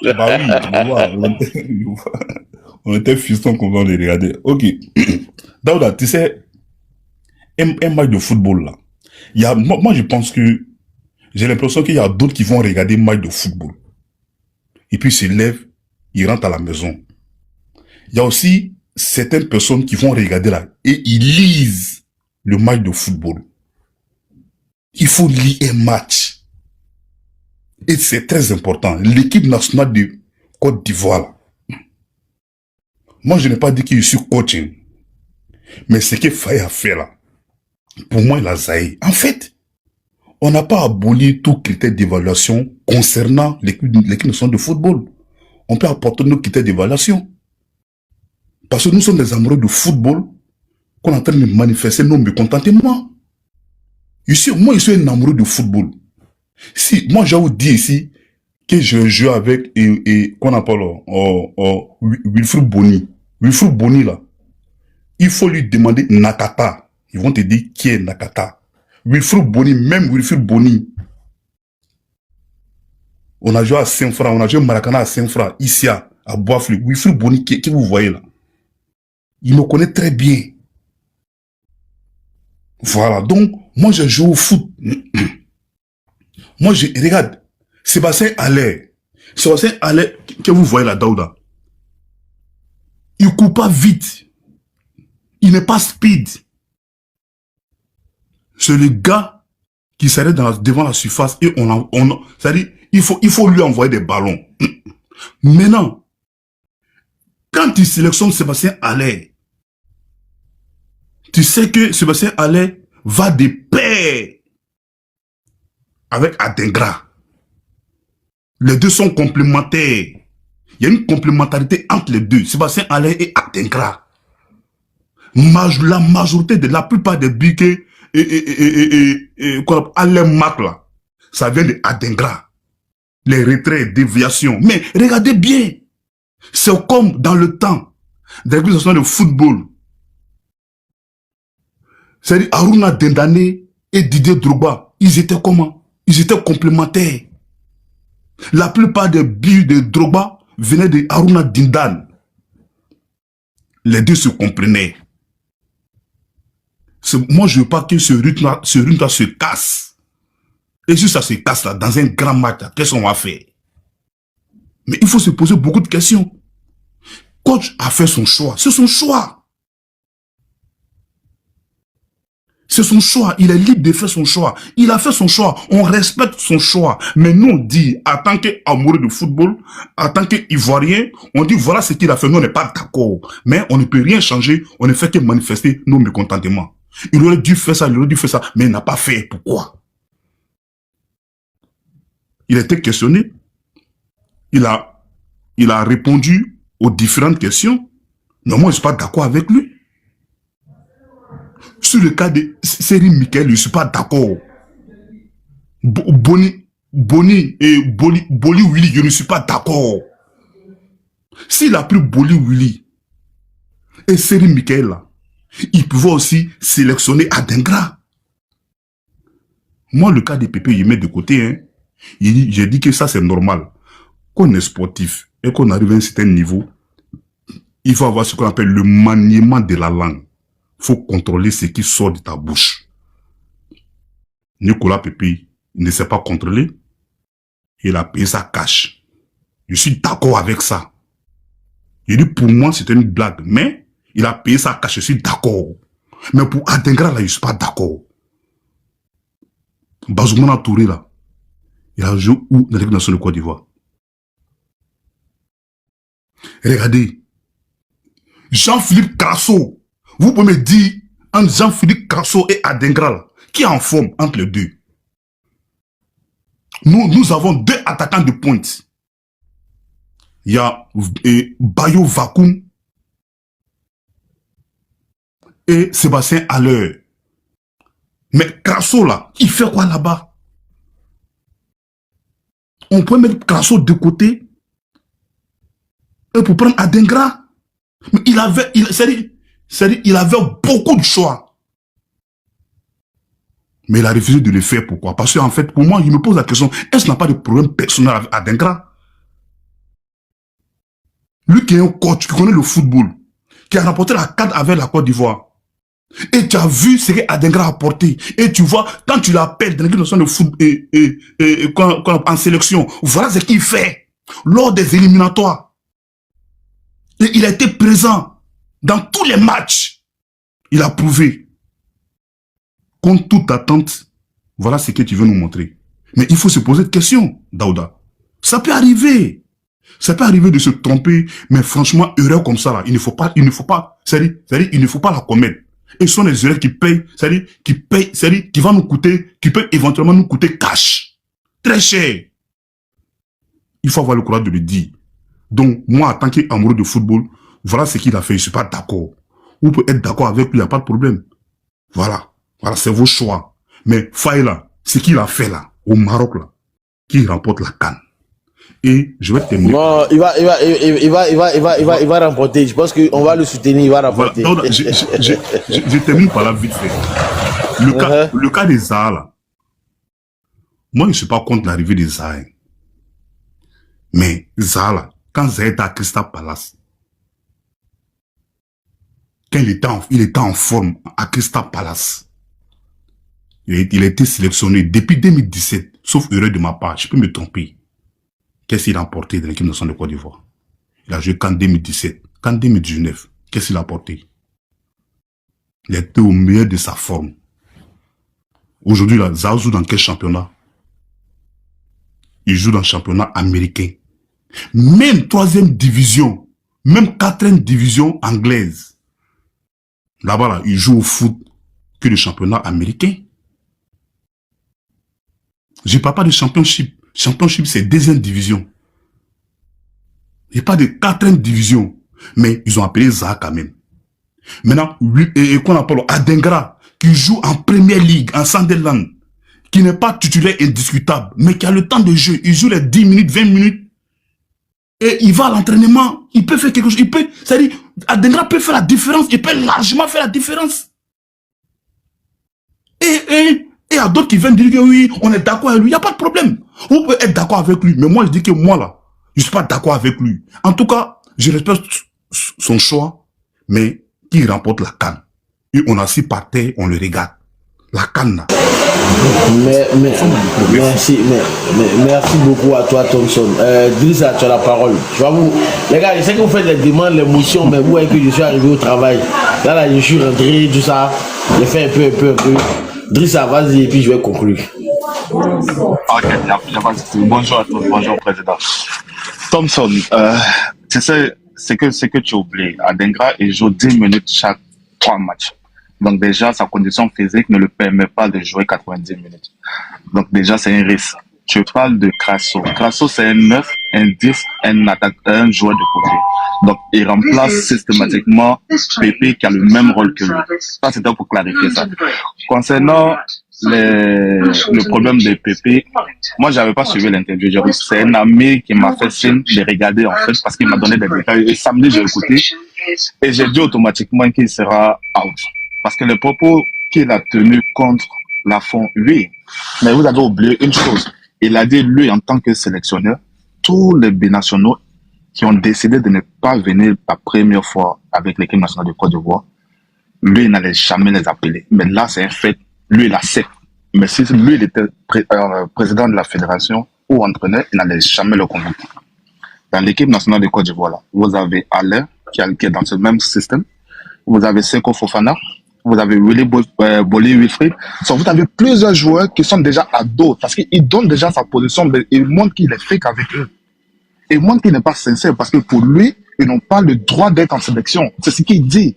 Bah oui, on était fistons comme on les regardait. Ok. Daouda, tu sais, un match de football, là. Moi, je pense que j'ai l'impression qu'il y a d'autres qui vont regarder un match de football. Et puis, ils se lèvent, ils rentrent à la maison. Il y a aussi certaines personnes qui vont regarder là et ils lisent le match de football. Il faut lire un match. Et c'est très important. L'équipe nationale de Côte d'Ivoire, moi, je n'ai pas dit que je suis coaching. Mais ce que Faye a fait là, pour moi, il a zaï. En fait, on n'a pas aboli tout critère d'évaluation concernant l'équipe nationale de football. On peut apporter nos critères d'évaluation. Parce que nous sommes des amoureux de football qu'on est en train de manifester nos mécontentements. Ici, moi, je suis un amoureux de football. Si, moi, j'ai dit ici que je joue avec, qu'on appelle, Wilfried Bony. Wilfried Bony, là. Il faut lui demander Nakata. Ils vont te dire qui est Nakata. Wilfried Bony, même Wilfried Bony. On a joué à Saint-Fra, on a joué Maracana à Saint-Fra, ici à Boisflé. Wilfried Bony, qui vous voyez là. Il me connaît très bien. Voilà, donc, moi je joue au foot. Moi, regarde, Sébastien Haller, que vous voyez là, Daouda, il ne court pas vite. Il n'est pas speed. C'est le gars qui s'arrête devant la surface et c'est-à-dire, il faut lui envoyer des ballons. Maintenant, quand tu sélectionnes Sébastien Haller, tu sais que Sébastien Haller va de pair avec Adingra. Les deux sont complémentaires. Il y a une complémentarité entre les deux, Sébastien Haller et Adingra. La majorité de la plupart des buts que Haller marque là, ça vient de Adingra. Les retraits, déviations. Mais regardez bien, c'est comme dans le temps des organisations de football. C'est-à-dire Aruna Dendane et Didier Drogba, ils étaient comment? Ils étaient complémentaires. La plupart des buts de Drogba venaient de Aruna Dindane. Les deux se comprenaient. Moi, je veux pas que ce rythme-là se casse. Et si ça se casse là, dans un grand match, qu'est-ce qu'on va faire? Mais il faut se poser beaucoup de questions. Coach a fait son choix. C'est son choix. C'est son choix. Il est libre de faire son choix. Il a fait son choix. On respecte son choix. Mais nous, on dit, en tant qu'amoureux de football, en tant qu'Ivoirien, on dit, voilà ce qu'il a fait. Nous, on n'est pas d'accord. Mais on ne peut rien changer. On ne fait que manifester nos mécontentements. Il aurait dû faire ça, mais il n'a pas fait. Pourquoi? Il a été questionné. Il a répondu aux différentes questions. Mais moi, je ne suis pas d'accord avec lui. Sur le cas de Seri Michael, je ne suis pas d'accord. Boli Willy, je ne suis pas d'accord. S'il a pris Boli Willy et Seri Michael, là, il pouvait aussi sélectionner Adingra. Moi, le cas de Pépé, il met de côté. Hein. J'ai dit que ça, c'est normal. Qu'on est sportif et qu'on arrive à un certain niveau, il faut avoir ce qu'on appelle le maniement de la langue. Il faut contrôler ce qui sort de ta bouche. Nicolas Pépé ne sait pas contrôler. Il a payé sa cash. Je suis d'accord avec ça. Il dit pour moi, c'était une blague. Mais il a payé sa cash, je suis d'accord. Mais pour Adingra, là, je ne suis pas d'accord. Bazoumana Touré, là, il a joué où dans l'équipe nationale de Côte d'Ivoire? Regardez. Jean-Philippe Crasso. Vous pouvez me dire, entre Jean-Philippe Crasso et Adingra, là, qui est en forme entre les deux? Nous avons deux attaquants de pointe. Il y a Bayo Vakoum et Sébastien Haller. Mais Crasso, là, il fait quoi là-bas? On peut mettre Crasso de côté et pour prendre Adingra. Mais il avait beaucoup de choix. Mais il a refusé de le faire. Pourquoi? Parce qu'en fait, pour moi, il me pose la question, est-ce qu'il n'a pas de problème personnel avec Adingra? Lui qui est un coach, qui connaît le football, qui a remporté la CAN avec la Côte d'Ivoire. Et tu as vu ce qu'Adingra a apporté. Et tu vois, quand tu l'appelles dans l'équipe nationale de foot en sélection, voilà ce qu'il fait lors des éliminatoires. Et il a été présent dans tous les matchs. Il a prouvé. Contre toute attente, voilà ce que tu veux nous montrer. Mais il faut se poser de questions, Daouda. Ça peut arriver. Ça peut arriver de se tromper, mais franchement, erreur comme ça, là, il ne faut pas, c'est-à-dire, il ne faut pas la commettre. Et ce sont les erreurs qui payent, c'est-à-dire, qui vont nous coûter, qui peuvent éventuellement nous coûter cash. Très cher. Il faut avoir le courage de le dire. Donc, moi, en tant qu'amoureux de football, voilà ce qu'il a fait, je suis pas d'accord. Vous pouvez être d'accord avec lui, il n'y a pas de problème. Voilà. Voilà, c'est vos choix. Mais Faye là, ce qu'il a fait là, au Maroc là, qui remporte la CAN. Et je vais terminer. Non, il va remporter. Je pense qu'on va le soutenir, il va remporter. Voilà. Donc, je termine par là vite fait. Le cas des Zaha là. Moi, je ne suis pas contre l'arrivée des Zaha. Mais Zaha là, quand Zaha était à Crystal Palace, quand il était en forme à Crystal Palace, il a été sélectionné depuis 2017, sauf erreur de ma part, je peux me tromper. Qu'est-ce qu'il a apporté dans l'équipe nationale de Côte d'Ivoire? Il a joué qu'en 2017, qu'en 2019. Qu'est-ce qu'il a apporté? Il était au meilleur de sa forme. Aujourd'hui, là, Zaha joue dans quel championnat? Il joue dans le championnat américain. Même 3e division, même 4e division anglaise. Là-bas, là, il joue au foot que le championnat américain. Je ne parle pas de championship. Championship, c'est 2e division. Il n'y a pas de 4e division. Mais ils ont appelé Zaha quand même. Maintenant, et qu'on appelle Adingra, qui joue en Premier League, en Sunderland, qui n'est pas titulaire indiscutable, mais qui a le temps de jeu. Il joue les 10 minutes, 20 minutes. Et il va à l'entraînement. Il peut faire quelque chose. C'est-à-dire, Adingra peut faire la différence. Il peut largement faire la différence. Et il y a d'autres qui viennent dire que oui, on est d'accord avec lui. Il n'y a pas de problème. Vous pouvez être d'accord avec lui. Mais moi, je dis que moi, là, je ne suis pas d'accord avec lui. En tout cas, je respecte son choix, mais qu'il remporte la CAN. Et on assis par terre, on le regarde. La CAN, là. Merci beaucoup à toi, Thompson. Drissa, tu as la parole. Les gars, je sais que vous faites les demandes, les motions, mais vous voyez que je suis arrivé au travail. Là, je suis rentré, tout ça. J'ai fait un peu. Drissa, vas-y, et puis je vais conclure. Ok, bonjour à tous, bonjour président. Thompson, c'est que tu oublies. Adingra, il joue 10 minutes chaque 3 matchs. Donc déjà, sa condition physique ne le permet pas de jouer 90 minutes. Donc déjà, c'est un risque. Tu parles de Crasso. Crasso, c'est un 9, un 10, un joueur de côté. Donc, il remplace systématiquement Pépé qui a le même rôle que lui. Ça, c'était pour clarifier ça. Concernant le problème de Pépé, moi, j'avais pas suivi l'interview. C'est un ami qui m'a fait signe de regarder, en fait, parce qu'il m'a donné des détails. Et samedi, j'ai écouté. Et j'ai dit automatiquement qu'il sera out. Parce que les propos qu'il a tenus contre Lafont, oui. Mais vous avez oublié une chose. Il a dit, lui, en tant que sélectionneur, tous les binationaux qui ont décidé de ne pas venir la première fois avec l'équipe nationale de Côte d'Ivoire, lui, il n'allait jamais les appeler. Mais là, c'est un fait. Lui, il accepte. Mais si lui, il était président de la fédération ou entraîneur, il n'allait jamais le convoquer. Dans l'équipe nationale de Côte d'Ivoire, là, vous avez Alain, qui est dans ce même système. Vous avez Seko Fofana. Vous avez Willy Bolly Wilfried. Vous avez plusieurs joueurs qui sont déjà à dos parce qu'ils donnent déjà sa position, mais ils montrent qu'il est fake avec eux. Ils montrent qu'il n'est pas sincère parce que pour lui, ils n'ont pas le droit d'être en sélection. C'est ce qu'il dit.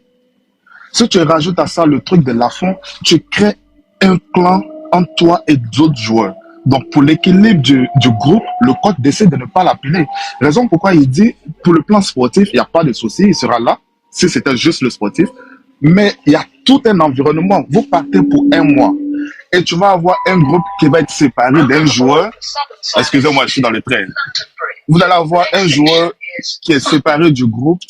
Si tu rajoutes à ça le truc de Lafont, tu crées un clan entre toi et d'autres joueurs. Donc, pour l'équilibre du groupe, le coach décide de ne pas l'appeler. Raison pourquoi il dit, pour le plan sportif, il n'y a pas de souci, il sera là, si c'était juste le sportif. Mais il y a tout un environnement. Vous partez pour 1 mois et tu vas avoir un groupe qui va être séparé d'un joueur. Excusez-moi, je suis dans le train. Vous allez avoir un joueur qui est séparé du groupe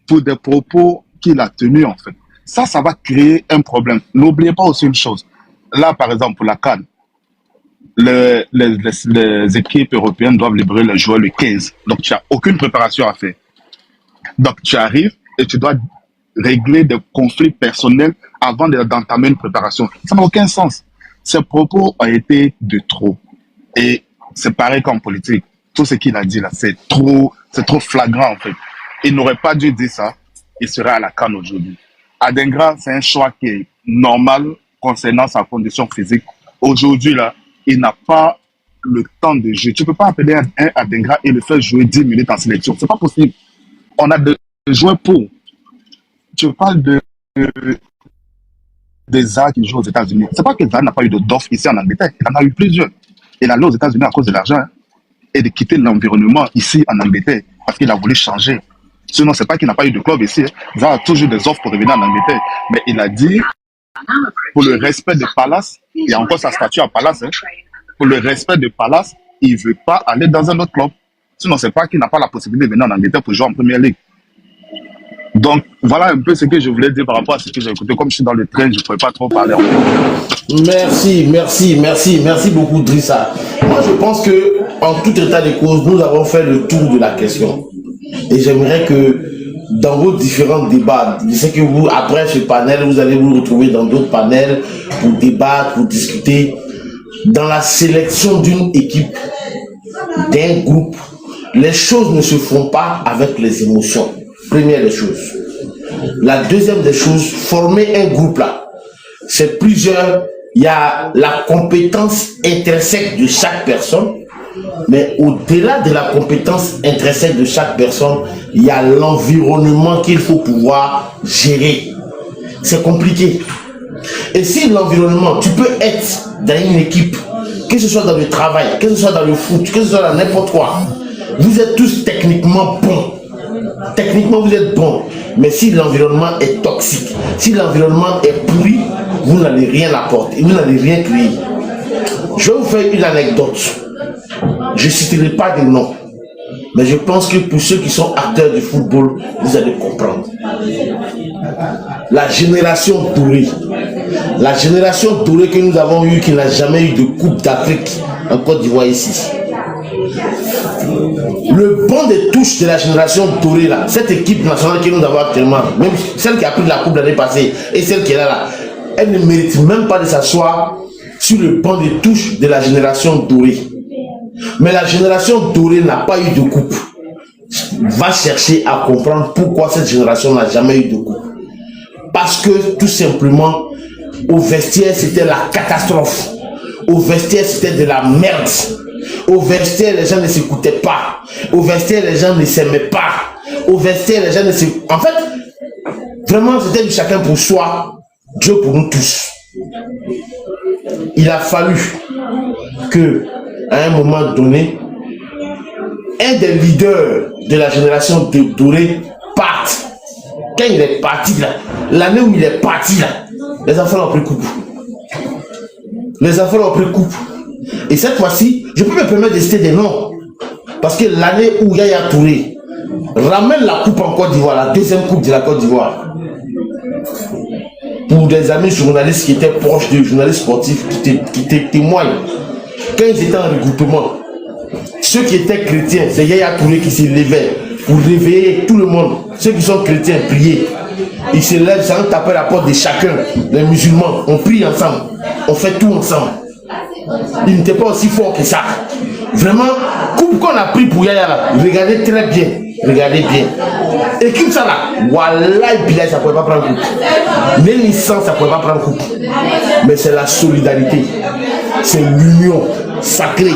pour des propos qu'il a tenus, en fait. Ça va créer un problème. N'oubliez pas aussi une chose. Là, par exemple, pour la CAN, les équipes européennes doivent libérer les joueurs le 15. Donc, tu n'as aucune préparation à faire. Donc, tu arrives et tu dois régler des conflits personnels avant d'entamer une préparation. Ça n'a aucun sens. Ces propos ont été de trop. Et c'est pareil qu'en politique. Tout ce qu'il a dit là, c'est trop flagrant en fait. Il n'aurait pas dû dire ça. Il serait à la CAN aujourd'hui. Adingra, c'est un choix qui est normal concernant sa condition physique. Aujourd'hui là, il n'a pas le temps de jeu. Tu ne peux pas appeler un Adengra et le faire jouer 10 minutes en sélection. Ce n'est pas possible. On a des joueurs pour. Tu parles des Zara qui jouent aux États-Unis. C'est pas que Zara n'a pas eu d'offre ici en Angleterre. Il en a eu plusieurs. Il allait aux États-Unis à cause de l'argent, hein, et de quitter l'environnement ici en Angleterre parce qu'il a voulu changer. Sinon, c'est pas qu'il n'a pas eu de club ici. Hein. Zara a toujours des offres pour revenir en Angleterre. Mais il a dit, pour le respect de Palace, il y a encore sa statue à Palace, hein, pour le respect de Palace, il ne veut pas aller dans un autre club. Sinon, c'est pas qu'il n'a pas la possibilité de venir en Angleterre pour jouer en Première Ligue. Donc, voilà un peu ce que je voulais dire par rapport à ce que j'ai écouté. Comme je suis dans le train, je ne pouvais pas trop parler. Merci beaucoup, Drissa. Moi, je pense que, en tout état de cause, nous avons fait le tour de la question. Et j'aimerais que, dans vos différents débats, je sais que vous, après ce panel, vous allez vous retrouver dans d'autres panels pour débattre, pour discuter. Dans la sélection d'une équipe, d'un groupe, les choses ne se font pas avec les émotions. Première des choses. La deuxième des choses, former un groupe là, c'est plusieurs. Il y a la compétence intrinsèque de chaque personne, mais au-delà de la compétence intrinsèque de chaque personne, il y a l'environnement qu'il faut pouvoir gérer. C'est compliqué. Et si l'environnement, tu peux être dans une équipe, que ce soit dans le travail, que ce soit dans le foot, que ce soit dans n'importe quoi, vous êtes tous techniquement bons. Techniquement, vous êtes bons. Mais si l'environnement est toxique, si l'environnement est pourri, vous n'allez rien apporter, vous n'allez rien créer. Je vais vous faire une anecdote. Je ne citerai pas de nom. Mais je pense que pour ceux qui sont acteurs du football, vous allez comprendre. La génération dorée. La génération dorée que nous avons eue, qui n'a jamais eu de Coupe d'Afrique en Côte d'Ivoire ici. Le banc de touche de la génération dorée là, cette équipe nationale que nous avons actuellement, même celle qui a pris la coupe l'année passée et celle qui est là, elle ne mérite même pas de s'asseoir sur le banc de touche de la génération dorée. Mais la génération dorée n'a pas eu de coupe. Va chercher à comprendre pourquoi cette génération n'a jamais eu de coupe. Parce que tout simplement, au vestiaire c'était la catastrophe. Au vestiaire c'était de la merde. Au vestiaire, les gens ne s'écoutaient pas. Au vestiaire, les gens ne s'aimaient pas. Au vestiaire, les gens ne s'écoutaient pas. En fait, vraiment, c'était du chacun pour soi. Dieu pour nous tous. Il a fallu que, à un moment donné, un des leaders de la génération dorée parte. Quand il est parti là, l'année où il est parti là, les enfants ont pris coupe. Les enfants ont pris coupe. Et cette fois-ci, je peux me permettre de citer des noms. Parce que l'année où Yaya Touré ramène la coupe en Côte d'Ivoire, la deuxième coupe de la Côte d'Ivoire, pour des amis journalistes qui étaient proches de journalistes sportifs, qui témoignent, quand ils étaient en regroupement, ceux qui étaient chrétiens, c'est Yaya Touré qui se levait pour réveiller tout le monde. Ceux qui sont chrétiens, prier. Ils se lèvent, ça nous taper la porte de chacun, les musulmans. On prie ensemble, on fait tout ensemble. Il n'était pas aussi fort que ça. Vraiment, coupe qu'on a pris pour Yaya là, regardez très bien. Regardez bien. Équipe ça là, Wallahi Bilal, ça ne pouvait pas prendre coupe. Les licences, ça ne pouvait pas prendre coupe. Mais c'est la solidarité. C'est l'union sacrée.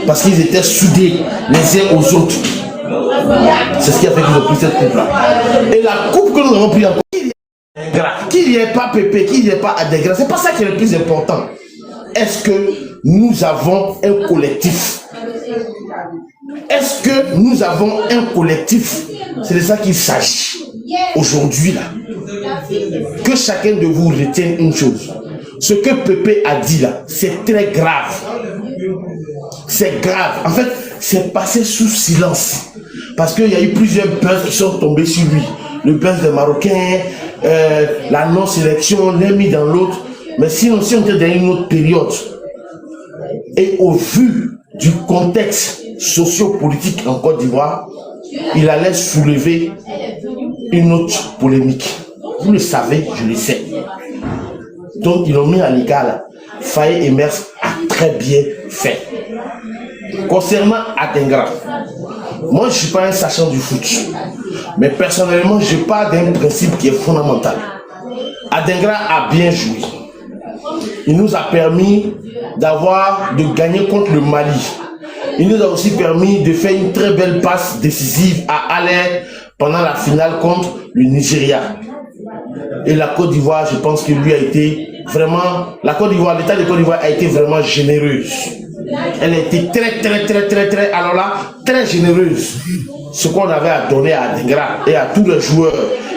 Parce qu'ils étaient soudés les uns aux autres. C'est ce qui a fait qu'ils ont pris cette coupe là. Et la coupe que nous avons pris encore, qu'il n'y ait pas Pépé, qu'il n'y ait pas Adengra, c'est pas ça qui est le plus important. Est-ce que nous avons un collectif? Est-ce que nous avons un collectif? C'est de ça qu'il s'agit aujourd'hui là. Que chacun de vous retienne une chose. Ce que Pépé a dit là, c'est très grave. C'est grave. En fait, c'est passé sous silence. Parce qu'il y a eu plusieurs buzz qui sont tombés sur lui. Le buzz des Marocains, la non-sélection, l'un mis dans l'autre. Mais sinon, si on était dans une autre période, et au vu du contexte socio-politique en Côte d'Ivoire, il allait soulever une autre polémique. Vous le savez, je le sais. Donc, ils l'ont mis à l'égal. Faye Emers a très bien fait. Concernant Adengra, moi, je ne suis pas un sachant du foot. Mais personnellement, je pars d'un principe qui est fondamental. Adengra a bien joué. Il nous a permis de gagner contre le Mali. Il nous a aussi permis de faire une très belle passe décisive à Aller pendant la finale contre le Nigeria. Et la Côte d'Ivoire, je pense que lui a été vraiment, l'État de Côte d'Ivoire a été vraiment généreuse. Elle a été alors là, très généreuse. Ce qu'on avait à donner à Adengra et à tous les joueurs,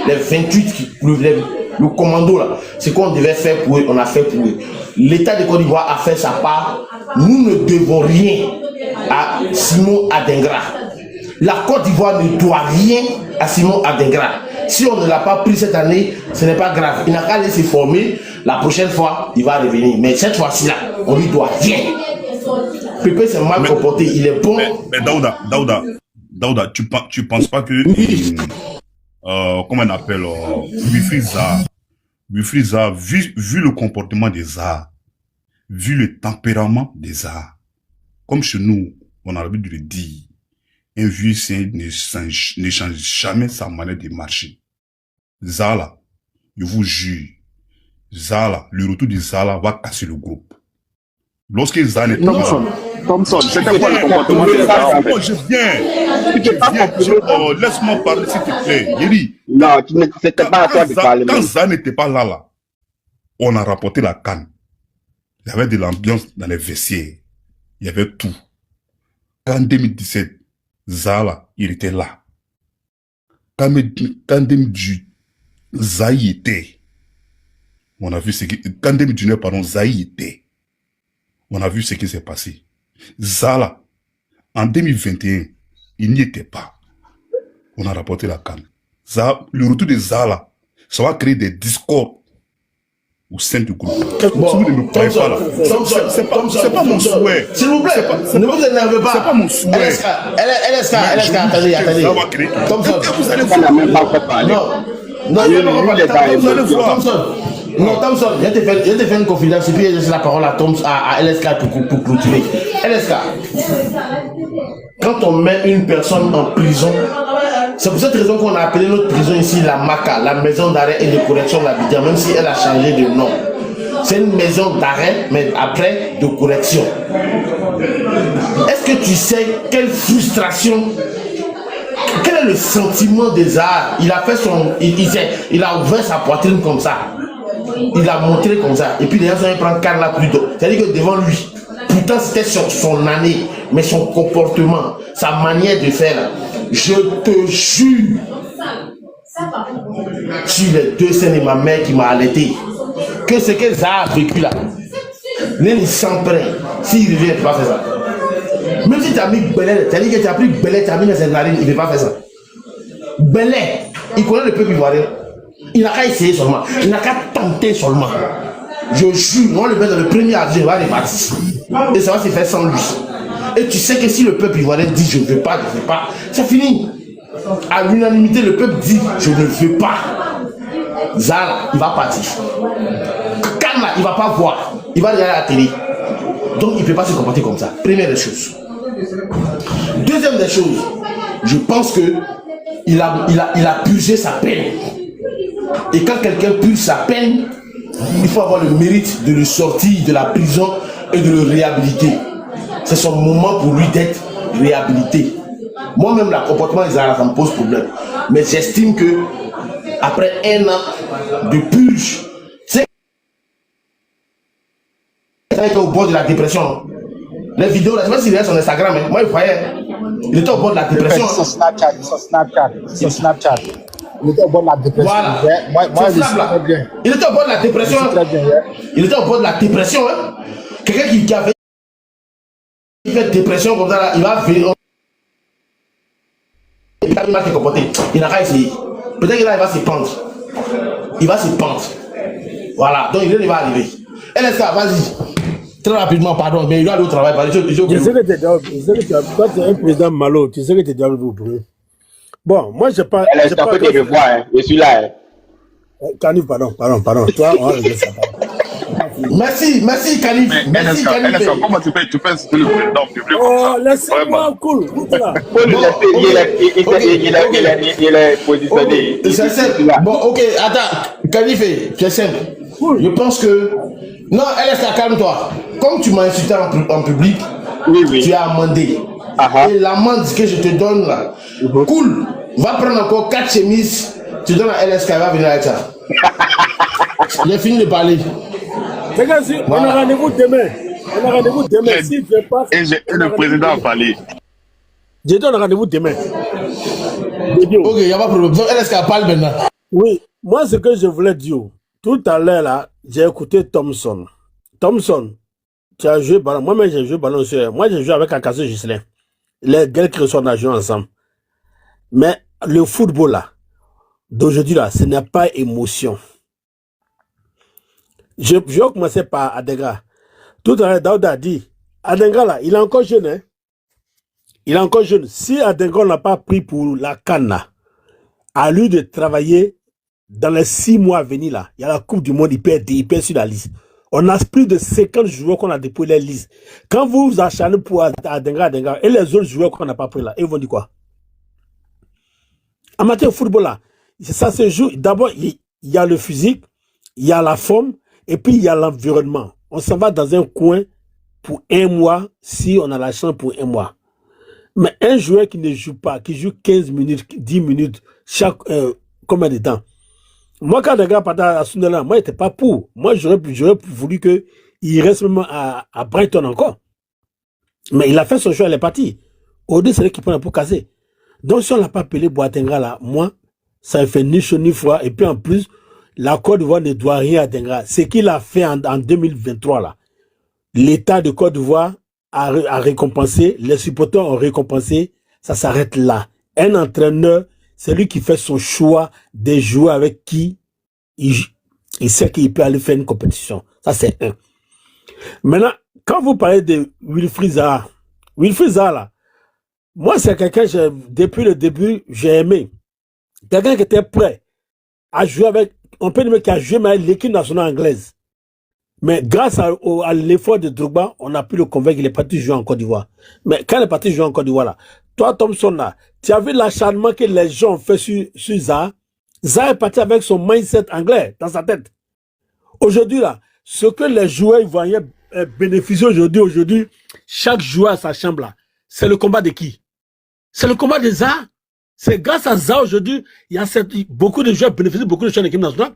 les 28, le commando là, ce qu'on devait faire pour eux, on a fait pour eux. L'État de Côte d'Ivoire a fait sa part. Nous ne devons rien à Simon Adengra. La Côte d'Ivoire ne doit rien à Simon Adengra. Si on ne l'a pas pris cette année, ce n'est pas grave. Il n'a qu'à aller se former. La prochaine fois, il va revenir. Mais cette fois-ci-là, on lui doit rien. Pépé s'est mal comporté. Il est bon. Mais Daouda, tu penses pas que comment on appelle Wilfried Zaha, vu le comportement des Zaha, vu le tempérament des Zaha, comme chez nous, on a l'habitude de le dire, un vieux saint ne change jamais sa manière de marcher. Zaha là, je vous jure, Zaha là, le retour de Zaha là va casser le groupe. Lorsque Zaha n'est pas là, Thompson, c'était quoi le comportement de Zaha? Je viens. Laisse-moi parler, s'il te plaît. Yeri. Non, c'était pas à toi de parler. Quand Zaha n'était pas là, on a rapporté la CAN. Il y avait de l'ambiance dans les vestiaires. Il y avait tout. En 2017, Zaha là, il était là. Quand 2018, Zaha y était. On a vu ce qui... Quand 2019, pardon, Zaha y était. On a vu ce qui s'est passé. Zaha, en 2021, il n'y était pas. On a rapporté la CAN. Le retour de Zaha, ça va créer des discords au sein du groupe. Bon, c'est pas mon souhait. S'il vous plaît, ne vous énervez pas. C'est pas mon souhait. LSK, attendez. Thompson, vous allez On n'a même pas fait parler. Non, Thompson, je te fais une confidence et puis je laisse la parole à LSK pour clôturer. LSK, quand on met une personne en prison, c'est pour cette raison qu'on a appelé notre prison ici la MACA, la maison d'arrêt et de correction de l'Abidjan, même si elle a changé de nom. C'est une maison d'arrêt, mais après de correction. Est-ce que tu sais quelle frustration, quel est le sentiment des arts? Il a fait son... Il a ouvert sa poitrine comme ça. Il a montré comme ça. Et puis les gens vont prendre Cannes là plus tôt. C'est-à-dire que devant lui, pourtant c'était sur son année, mais son comportement, sa manière de faire, je te jure, sur les 2 scènes de ma mère qui m'a allaité, que ce que Zaha a vécu là, il s'en prend. S'il revient, il ne peut pas faire ça. Même si tu as mis Bellet, c'est-à-dire que tu as pris Bellet, tu as mis dans ses narines, il ne peut pas faire ça. Bellet, il connaît le peuple ivoirien. Il n'a qu'à essayer seulement. Il n'a qu'à tenter seulement. Je jure, on le met dans le premier avion, il va repartir. Et ça va se faire sans lui. Et tu sais que si le peuple ivoirien dit je ne veux pas, c'est fini. À l'unanimité, le peuple dit je ne veux pas. Zaha, il va partir. Quand là, il ne va pas voir. Il va regarder la télé. Donc il ne peut pas se comporter comme ça. Première des choses. Deuxième des choses, je pense que il a purgé sa peine. Et quand quelqu'un purge sa peine, il faut avoir le mérite de le sortir de la prison et de le réhabiliter. C'est son moment pour lui d'être réhabilité. Moi-même, le comportement des Zaha, ça me pose problème. Mais j'estime que après 1 an de purge, c'est au bord de la dépression. Les vidéos, là, je ne sais pas s'il est sur Instagram, mais moi, je voyais, il était au bord de la dépression. Sur Snapchat. Il était au bord de la dépression. Voilà. Moi je suis très bien. Il était au bord de la dépression. Il était au bord de la dépression. Hein? Quelqu'un qui a fait dépression comme ça, là, il va venir. Il va se comporter. Il n'a qu'à essayer. Peut-être que là, il va se pendre. Il va se pendre. Voilà. Donc, il va arriver. LSK, vas-y. Très rapidement, pardon, mais il doit aller au travail. Je sais que toi, tu es un président malo. Tu sais que tu es déjà vous brûler. Bon, moi, je pas. Elle est à côté de moi, hein. Je suis là. Hein. Canif, pardon. Toi, on va régler ça. Merci, Canif. Merci, Canif. Comment tu fais insulter le président public comme Oh, ça? laissez-moi cool. Il est positionné. C'est simple. Bon, ok, attends. Canif, c'est simple. Je pense que... Non, LSK, calme-toi. comme tu m'as insulté en public, tu as amendé. Et l'amende que je te donne là, cool, va prendre encore 4 chemises, tu donnes à LSK, va venir avec ça. J'ai fini de parler. On a rendez-vous demain. On a rendez-vous demain. Si je passe, et le président a parlé. Je donne rendez-vous demain. Ok, il n'y a pas de problème. Donc, LSK parle maintenant. Oui, moi, ce que je voulais dire, tout à l'heure, là, j'ai écouté Thompson. Thompson, tu as joué ballon. Moi-même, j'ai joué ballon sur. Moi, j'ai joué avec Akaso Gislain. Les gars qui sont joué ensemble. Mais le football, là, d'aujourd'hui, là, ce n'est pas émotion. Je vais commencer par Adenga. Tout à l'heure, Daouda a dit, Adenga, là, il est encore jeune, hein. Il est encore jeune. Si Adenga n'a pas pris pour la canne, là, à lui de travailler dans les 6 mois à venir, là, il y a la Coupe du Monde, il perd sur la liste. On a plus de 50 joueurs qu'on a déposé les listes. Quand vous vous acharnez pour Adenga, et les autres joueurs qu'on n'a pas pris là, ils vont dire quoi? En matière de football, là, ça se joue. D'abord, il y a le physique, il y a la forme, et puis il y a l'environnement. On s'en va dans un coin pour 1 mois, si on a la chance pour 1 mois. Mais un joueur qui ne joue pas, qui joue 15 minutes, 10 minutes, chaque combien de temps? Moi, quand les gars partaient à Sunderland, moi, j'étais pas pour. Moi, j'aurais voulu qu'il reste même à Brighton encore. Mais il a fait son choix, il est parti. Aujourd'hui, c'est lui qui prend pour casser. Donc, si on l'a pas appelé Boatenga, là, moi, ça ne fait ni chaud ni froid. Et puis, en plus, la Côte d'Ivoire ne doit rien à Denga. Ce qu'il a fait en 2023, là, l'État de Côte d'Ivoire a récompensé, les supporters ont récompensé, ça s'arrête là. Un entraîneur, c'est lui qui fait son choix des joueurs avec qui il sait qu'il peut aller faire une compétition. Ça, c'est un. Maintenant, quand vous parlez de Wilfried Zaha, là, moi, c'est quelqu'un, depuis le début, j'ai aimé. Quelqu'un qui était prêt à jouer avec, on peut dire qu'il a joué avec l'équipe nationale anglaise. Mais grâce à l'effort de Drogba, on a pu le convaincre qu'il est parti jouer en Côte d'Ivoire. Mais quand il est parti jouer en Côte d'Ivoire, là, toi, Thompson, là, tu as vu l'acharnement que les gens ont fait sur Zaha. Zaha est parti avec son mindset anglais dans sa tête. Aujourd'hui, là, ce que les joueurs ivoiriens bénéficient aujourd'hui, chaque joueur à sa chambre, là, c'est le combat de qui? C'est le combat de Zaha. C'est grâce à Zaha aujourd'hui, il y a beaucoup de joueurs bénéficient, beaucoup de joueurs de l'équipe nationale.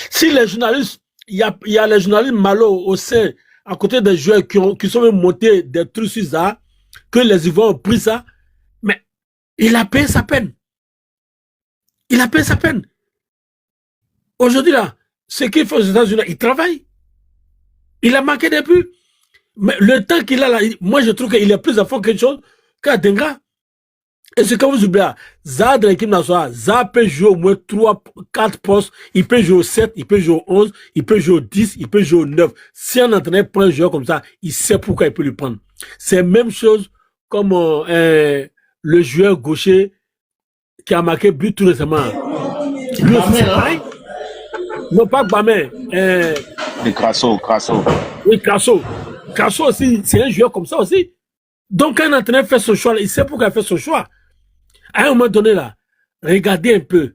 Si les journalistes, il y a les journalistes malo au sein, à côté des joueurs qui sont même montés des trucs sur Zaha, que les Ivoiriens ont pris ça, mais il a payé sa peine. Il a payé sa peine. Aujourd'hui, là, ce qu'il fait aux États-Unis, il travaille. Il a marqué des buts. Mais le temps qu'il a là, moi je trouve qu'il est plus à fond quelque chose qu'Adenga. Et ce que vous oubliez, Zaha de l'équipe nationale, Zaha peut jouer au moins 3, 4 postes, il peut jouer au 7, il peut jouer au 11, il peut jouer au 10, il peut jouer au 9. Si un entraîneur prend un joueur comme ça, il sait pourquoi il peut le prendre. C'est la même chose comme le joueur gaucher qui a marqué but tout récemment. Lui aussi, c'est pareil. Non, pas Bamen. Crasso. Oui, Crasso. Crasso aussi, c'est un joueur comme ça aussi. Donc, quand un entraîneur fait son choix, il sait pourquoi il fait son choix. À un moment donné, là, regardez un peu.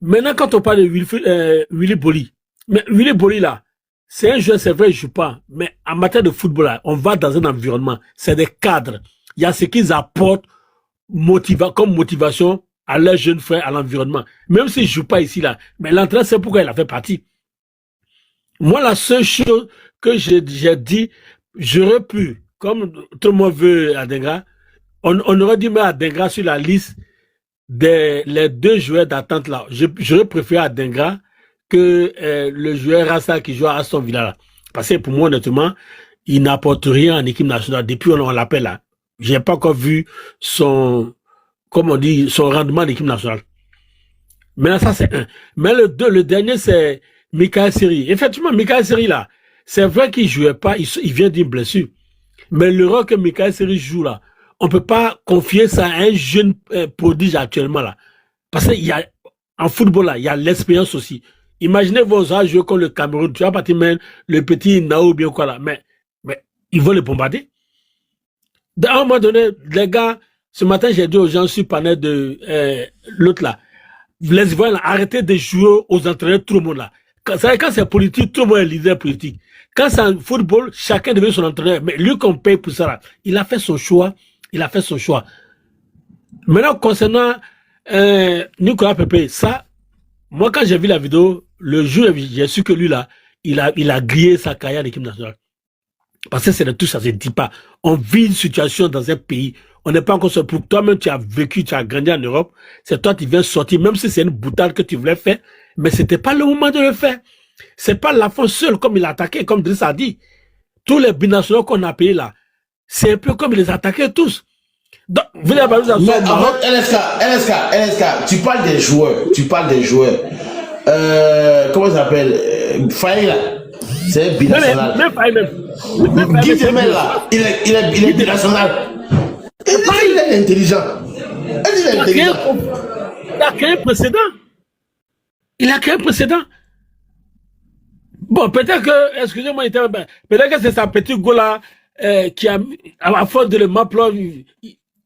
Maintenant, quand on parle de Willy Boli, mais Willy Boli, là, c'est un joueur, c'est vrai, il joue pas. Mais en matière de football, là, on va dans un environnement. C'est des cadres. Il y a ce qu'ils apportent comme motivation à leurs jeunes frères, à l'environnement. Même s'ils ne jouent pas ici, là. Mais l'entraîneur, c'est pourquoi il a fait partie. Moi, la seule chose que j'ai dit, j'aurais pu, comme tout le monde veut Adenga, on aurait dû mettre Adenga sur la liste les 2 joueurs d'attente là. J'aurais préféré Adenga que le joueur Rassa qui joue à Aston Villa là. Parce que pour moi, honnêtement, il n'apporte rien en équipe nationale. Depuis on l'appelle là. J'ai pas encore vu son rendement en équipe nationale. Maintenant, ça c'est un. Mais le dernier, c'est Michael Seri. Effectivement, Michael Seri là, c'est vrai qu'il jouait pas, il vient d'une blessure. Mais le rôle que Michael Seri joue là, on peut pas confier ça à un jeune prodige actuellement là. Parce qu'il y a, en football là, il y a l'expérience aussi. Imaginez vos jouer comme le Cameroun, tu vas partir même le petit Nao bien quoi là, mais ils vont le bombarder. À un moment donné, les gars, ce matin j'ai dit aux gens sur le panel de l'autre là, les Ivoiriens, arrêtez de jouer aux entraîneurs tout le monde là. quand c'est politique, tout le monde est leader politique. Quand c'est un football, chacun devient son entraîneur. Mais lui qu'on paye pour ça, là, il a fait son choix. Il a fait son choix. Maintenant, concernant Nicolas Pepe, ça, moi, quand j'ai vu la vidéo, le jour, j'ai su que lui, là, il a grillé sa carrière d'équipe nationale. Parce que c'est de tout ça, se dit pas. On vit une situation dans un pays. On n'est pas encore sur pour toi-même, tu as vécu, tu as grandi en Europe. C'est toi qui viens sortir, même si c'est une boutade que tu voulais faire. Mais c'était pas le moment de le faire. C'est pas la France seule, comme il a attaqué, comme Driss a dit. Tous les binationaux qu'on a payés là, c'est un peu comme il les attaquait tous. Donc, vous avez parlé de mais en fait, LSK, tu parles des joueurs. Comment ça s'appelle Faye là, c'est binational. Même Guy Temel là, il est binational. Il est intelligent. Il a créé un précédent. Bon, peut-être que, excusez-moi, peut-être que c'est sa petite go là qui a, à la faute de le maplo,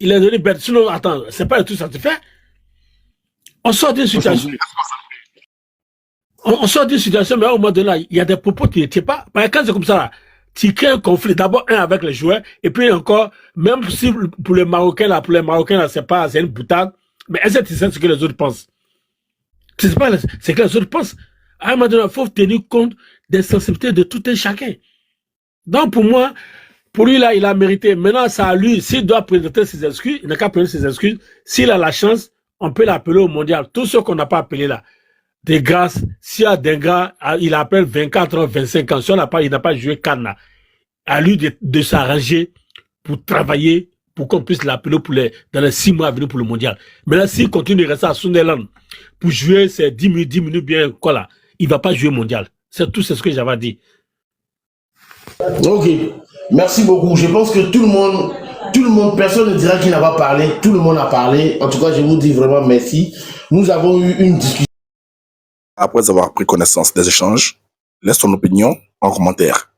il a donné bête. Sinon, attends, c'est pas tout ça te fait. On sort d'une situation. On sort d'une situation, mais au moment donné, il y a des propos qui n'étaient pas. Par exemple, c'est comme ça, là, tu crées un conflit. D'abord, un avec les joueurs, et puis encore, même si pour les Marocains, là, c'est une boutade, mais est-ce que tu sais ce que les autres pensent? C'est pas ce que les autres pensent. À un moment donné, il faut tenir compte des sensibilités de tout un chacun. Donc, pour moi, pour lui, là, il a mérité. Maintenant, ça à lui, s'il doit présenter ses excuses, il n'a qu'à présenter ses excuses. S'il a la chance, on peut l'appeler au mondial. Tous ceux qu'on n'a pas appelés là, des grâces, s'il y a des gars, il appelle 24 ans, 25 ans, si il n'a pas joué Cannes là, à lui de s'arranger pour travailler, pour qu'on puisse l'appeler dans les 6 mois à venir pour le mondial. Mais là, s'il continue de rester à Sunderland pour jouer ces 10 minutes bien, quoi là, il va pas jouer mondial. C'est tout ce que j'avais dit. Ok, merci beaucoup. Je pense que tout le monde, personne ne dira qu'il n'a pas parlé. Tout le monde a parlé. En tout cas, je vous dis vraiment merci. Nous avons eu une discussion. Après avoir pris connaissance des échanges, laisse ton opinion en commentaire.